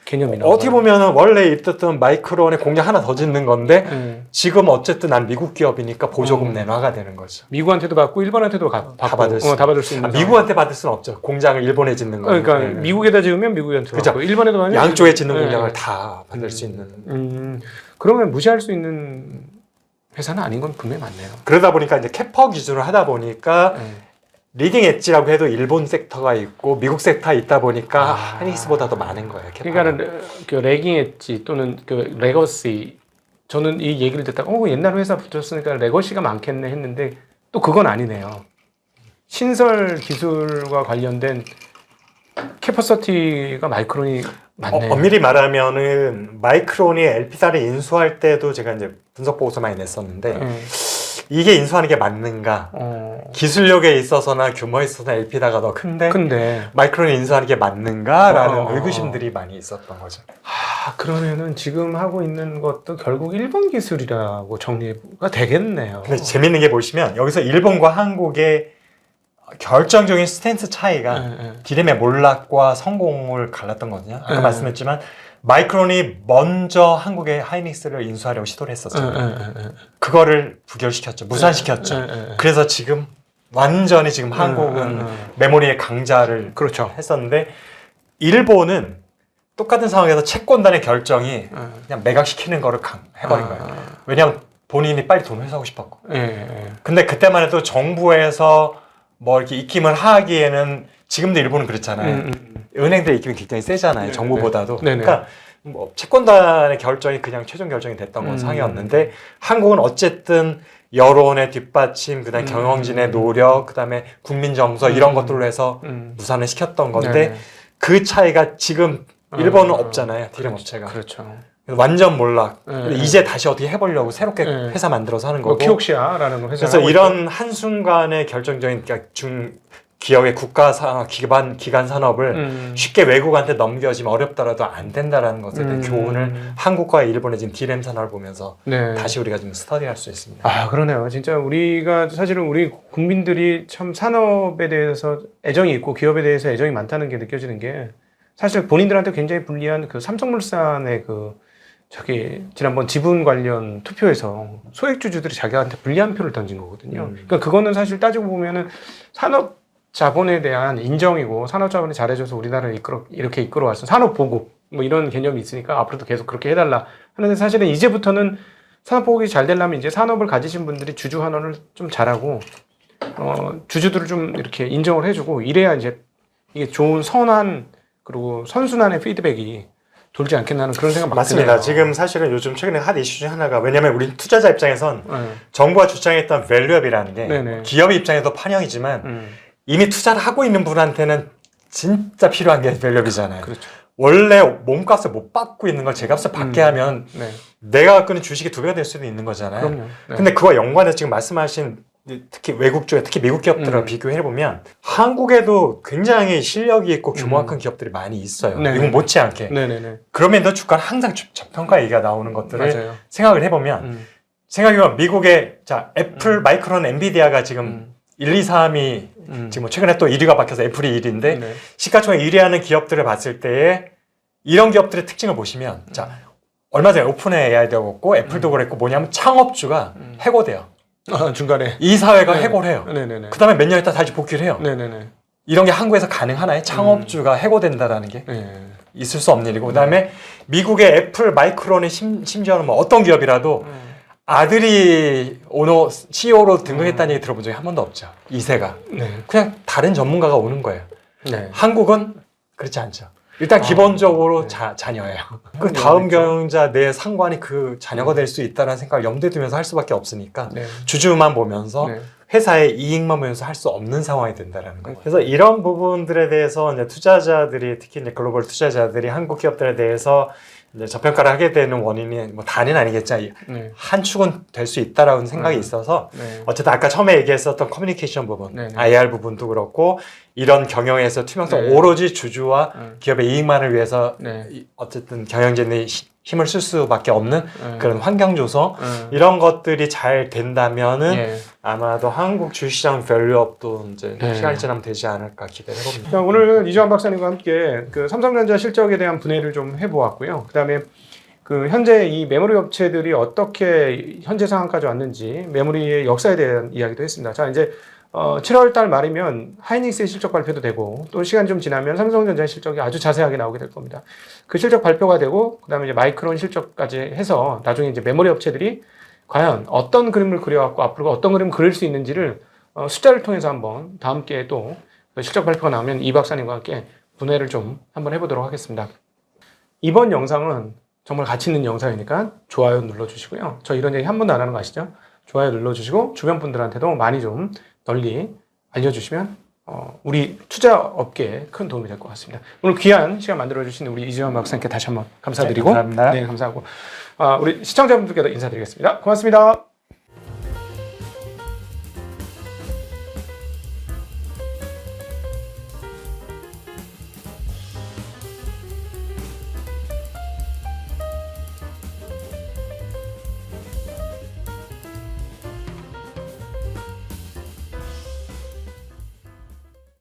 [SPEAKER 2] 개념이나
[SPEAKER 1] 어떻게 보면은 원래 있었던 마이크론의 공장 하나 더 짓는 건데 지금 어쨌든 난 미국 기업이니까 보조금 내놔가 되는 거죠.
[SPEAKER 2] 미국한테도 받고 일본한테도 받고
[SPEAKER 1] 다 받을 수
[SPEAKER 2] 다 받을 수 있는
[SPEAKER 1] 미국한테 받을 수는 없죠. 공장을 일본에 짓는 거.
[SPEAKER 2] 그러니까 미국에다 지으면 미국한테
[SPEAKER 1] 그죠.
[SPEAKER 2] 받고 일본에도 받으면
[SPEAKER 1] 양쪽에 짓는 공장을 다 받을 수 있는.
[SPEAKER 2] 그러면 무시할 수 있는 회사는 아닌 건 분명히 맞네요.
[SPEAKER 1] 그러다 보니까 이제 캐퍼 기준을 하다 보니까 리딩 엣지라고 해도 일본 섹터가 있고 미국 섹터가 있다 보니까 하이닉스보다 더 많은 거예요.
[SPEAKER 2] 그러니까는 그 레깅 엣지 또는 그 레거시 저는 이 얘기를 듣다가 옛날 회사 붙였으니까 레거시가 많겠네 했는데 또 그건 아니네요. 신설 기술과 관련된 캐퍼서티가 마이크론이 맞네.
[SPEAKER 1] 엄밀히 말하면은 마이크론이 LP사를 인수할 때도 제가 이제 분석 보고서 많이 냈었는데 이게 인수하는 게 맞는가? 기술력에 있어서나 규모에 있어서나 LP다가 더 큰데 마이크론이 인수하는 게 맞는가라는 의구심들이 많이 있었던 거죠.
[SPEAKER 2] 그러면은 지금 하고 있는 것도 결국 일본 기술이라고 정리가 되겠네요.
[SPEAKER 1] 근데 재밌는 게 보시면 여기서 일본과 한국의 결정적인 스탠스 차이가 D램의 몰락과 성공을 갈랐던 거거든요. 아까 말씀했지만 마이크론이 먼저 한국의 하이닉스를 인수하려고 시도를 했었죠. 그거를 부결시켰죠. 무산시켰죠. 그래서 지금 완전히 지금 한국은 메모리의 강자를
[SPEAKER 2] 그렇죠.
[SPEAKER 1] 했었는데 일본은 똑같은 상황에서 채권단의 결정이 그냥 매각시키는 거를 해버린 거예요. 왜냐하면 본인이 빨리 돈 회수하고 싶었고. 근데 그때만 해도 정부에서 뭐 이렇게 입김을 하기에는 지금도 일본은 그렇잖아요. 은행들의 입김이 굉장히 세잖아요. 정부보다도. 그러니까 뭐 채권단의 결정이 그냥 최종 결정이 됐던 건 상이었는데 한국은 어쨌든 여론의 뒷받침, 그다음에 경영진의 노력, 그다음에 국민 정서 이런 것들로 해서 무산을 시켰던 건데 그 차이가 지금 일본은 없잖아요. 디램 업체가.
[SPEAKER 2] 그렇죠.
[SPEAKER 1] 완전 몰락. 이제 다시 어떻게 해보려고 새롭게 회사 만들어서 하는 거고.
[SPEAKER 2] 키옥시아라는 회사.
[SPEAKER 1] 그래서 이런 한순간의 결정적인 그러니까 기업의 국가 기관 산업을 쉽게 외국한테 넘겨지면 어렵더라도 안 된다라는 것에 대한 교훈을 한국과 일본의 지금 디램 산업을 보면서 다시 우리가 좀 스터디할 수 있습니다.
[SPEAKER 2] 아, 그러네요. 진짜 우리가 사실은 우리 국민들이 참 산업에 대해서 애정이 있고 기업에 대해서 애정이 많다는 게 느껴지는 게 사실 본인들한테 굉장히 불리한 그 삼성물산의 지난번 지분 관련 투표에서 소액주주들이 자기한테 불리한 표를 던진 거거든요. 그러니까 그거는 사실 따지고 보면은 산업 자본에 대한 인정이고 산업 자본이 잘해줘서 우리나라를 이렇게 이끌어왔어. 산업 보급 뭐 이런 개념이 있으니까 앞으로도 계속 그렇게 해달라 하는데 사실은 이제부터는 산업 보급이 잘 되려면 이제 산업을 가지신 분들이 주주 환원을 좀 잘하고 주주들을 좀 이렇게 인정을 해주고 이래야 이제 이게 좋은 선한 그리고 선순환의 피드백이 돌지 않겠나는 그런 생각
[SPEAKER 1] 맞습니다. 지금 사실은 요즘 최근에 핫 이슈 중 하나가 왜냐하면 우리 투자자 입장에선 정부가 주장했던 밸류업이라는 게 기업 입장에도 환영이지만 이미 투자를 하고 있는 분한테는 진짜 필요한 게 밸류업이잖아요.
[SPEAKER 2] 그렇죠.
[SPEAKER 1] 원래 몸값을 못 받고 있는 걸 제값을 받게 하면 내가 갖고 있는 주식이 2배가 될 수도 있는 거잖아요.
[SPEAKER 2] 그럼요.
[SPEAKER 1] 근데 그와 연관해서 지금 말씀하신 특히 외국 쪽에 특히 미국 기업들과 비교해보면 한국에도 굉장히 실력이 있고 규모가 큰 기업들이 많이 있어요. 미국 못지않게. 그럼에도 주가는 항상 저평가 얘기가 나오는 것들을 생각을 해보면 생각해보면 미국의 애플, 마이크론, 엔비디아가 지금 1, 2, 3이 지금 최근에 또 1위가 바뀌어서 애플이 1위인데 시가총액 1위 하는 기업들을 봤을 때에 이런 기업들의 특징을 보시면 얼마 전에 오픈 AI도 그렇고 애플도 그랬고 뭐냐면 창업주가 해고돼요.
[SPEAKER 2] 중간에
[SPEAKER 1] 이 사회가 해고를 해요. 그 다음에 몇 년 있다 다시 복귀를 해요. 이런 게 한국에서 가능하나요? 창업주가 해고된다라는 게 있을 수 없는 일이고 그 다음에 미국의 애플, 마이크론의 심지어는 뭐 어떤 기업이라도 아들이 오너 CEO로 등극했다는 얘기 들어본 적이 한 번도 없죠. 2세가. 그냥 다른 전문가가 오는 거예요. 한국은 그렇지 않죠. 일단 기본적으로 자녀예요. 그 다음 경영자 내 상관이 그 자녀가 될 수 있다는 생각을 염두에 두면서 할 수밖에 없으니까 주주만 보면서 회사의 이익만 보면서 할 수 없는 상황이 된다는 거예요. 그래서 이런 부분들에 대해서 이제 투자자들이 특히 이제 글로벌 투자자들이 한국 기업들에 대해서 이제 저평가를 하게 되는 원인이 뭐 다는 아니겠지만 한 축은 될 수 있다라는 생각이 있어서 어쨌든 아까 처음에 얘기했었던 커뮤니케이션 부분, IR 부분도 그렇고 이런 경영에서 투명성 오로지 주주와 기업의 이익만을 위해서 어쨌든 경영진이 힘을 쓸 수밖에 없는 그런 환경 조성 이런 것들이 잘 된다면은 아마도 한국 주식시장 밸류업도 이제 시간이 지나면 되지 않을까 기대를 해봅니다.
[SPEAKER 2] 자, 오늘 이주환 박사님과 함께 그 삼성전자 실적에 대한 분해를 좀 해보았고요. 그다음에 그 현재 이 메모리 업체들이 어떻게 현재 상황까지 왔는지 메모리의 역사에 대한 이야기도 했습니다. 자, 이제 7월 달 말이면 하이닉스의 실적 발표도 되고 또 시간 좀 지나면 삼성전자 실적이 아주 자세하게 나오게 될 겁니다. 그 실적 발표가 되고 그다음에 이제 마이크론 실적까지 해서 나중에 이제 메모리 업체들이 과연 어떤 그림을 그려왔고 앞으로 어떤 그림을 그릴 수 있는지를 숫자를 통해서 한번 다음 기회에 또 실적 발표가 나오면 이 박사님과 함께 분해를 좀 한번 해보도록 하겠습니다. 이번 영상은 정말 가치 있는 영상이니까 좋아요 눌러주시고요. 저 이런 얘기 한 번도 안 하는 거 아시죠? 좋아요 눌러주시고 주변 분들한테도 많이 좀 널리 알려주시면 우리 투자 업계에 큰 도움이 될 것 같습니다. 오늘 귀한 시간 만들어주신 우리 이주환 박사님께 다시 한번 감사드리고
[SPEAKER 1] 감사합니다.
[SPEAKER 2] 네, 감사하고 우리 시청자분들께도 인사드리겠습니다. 고맙습니다.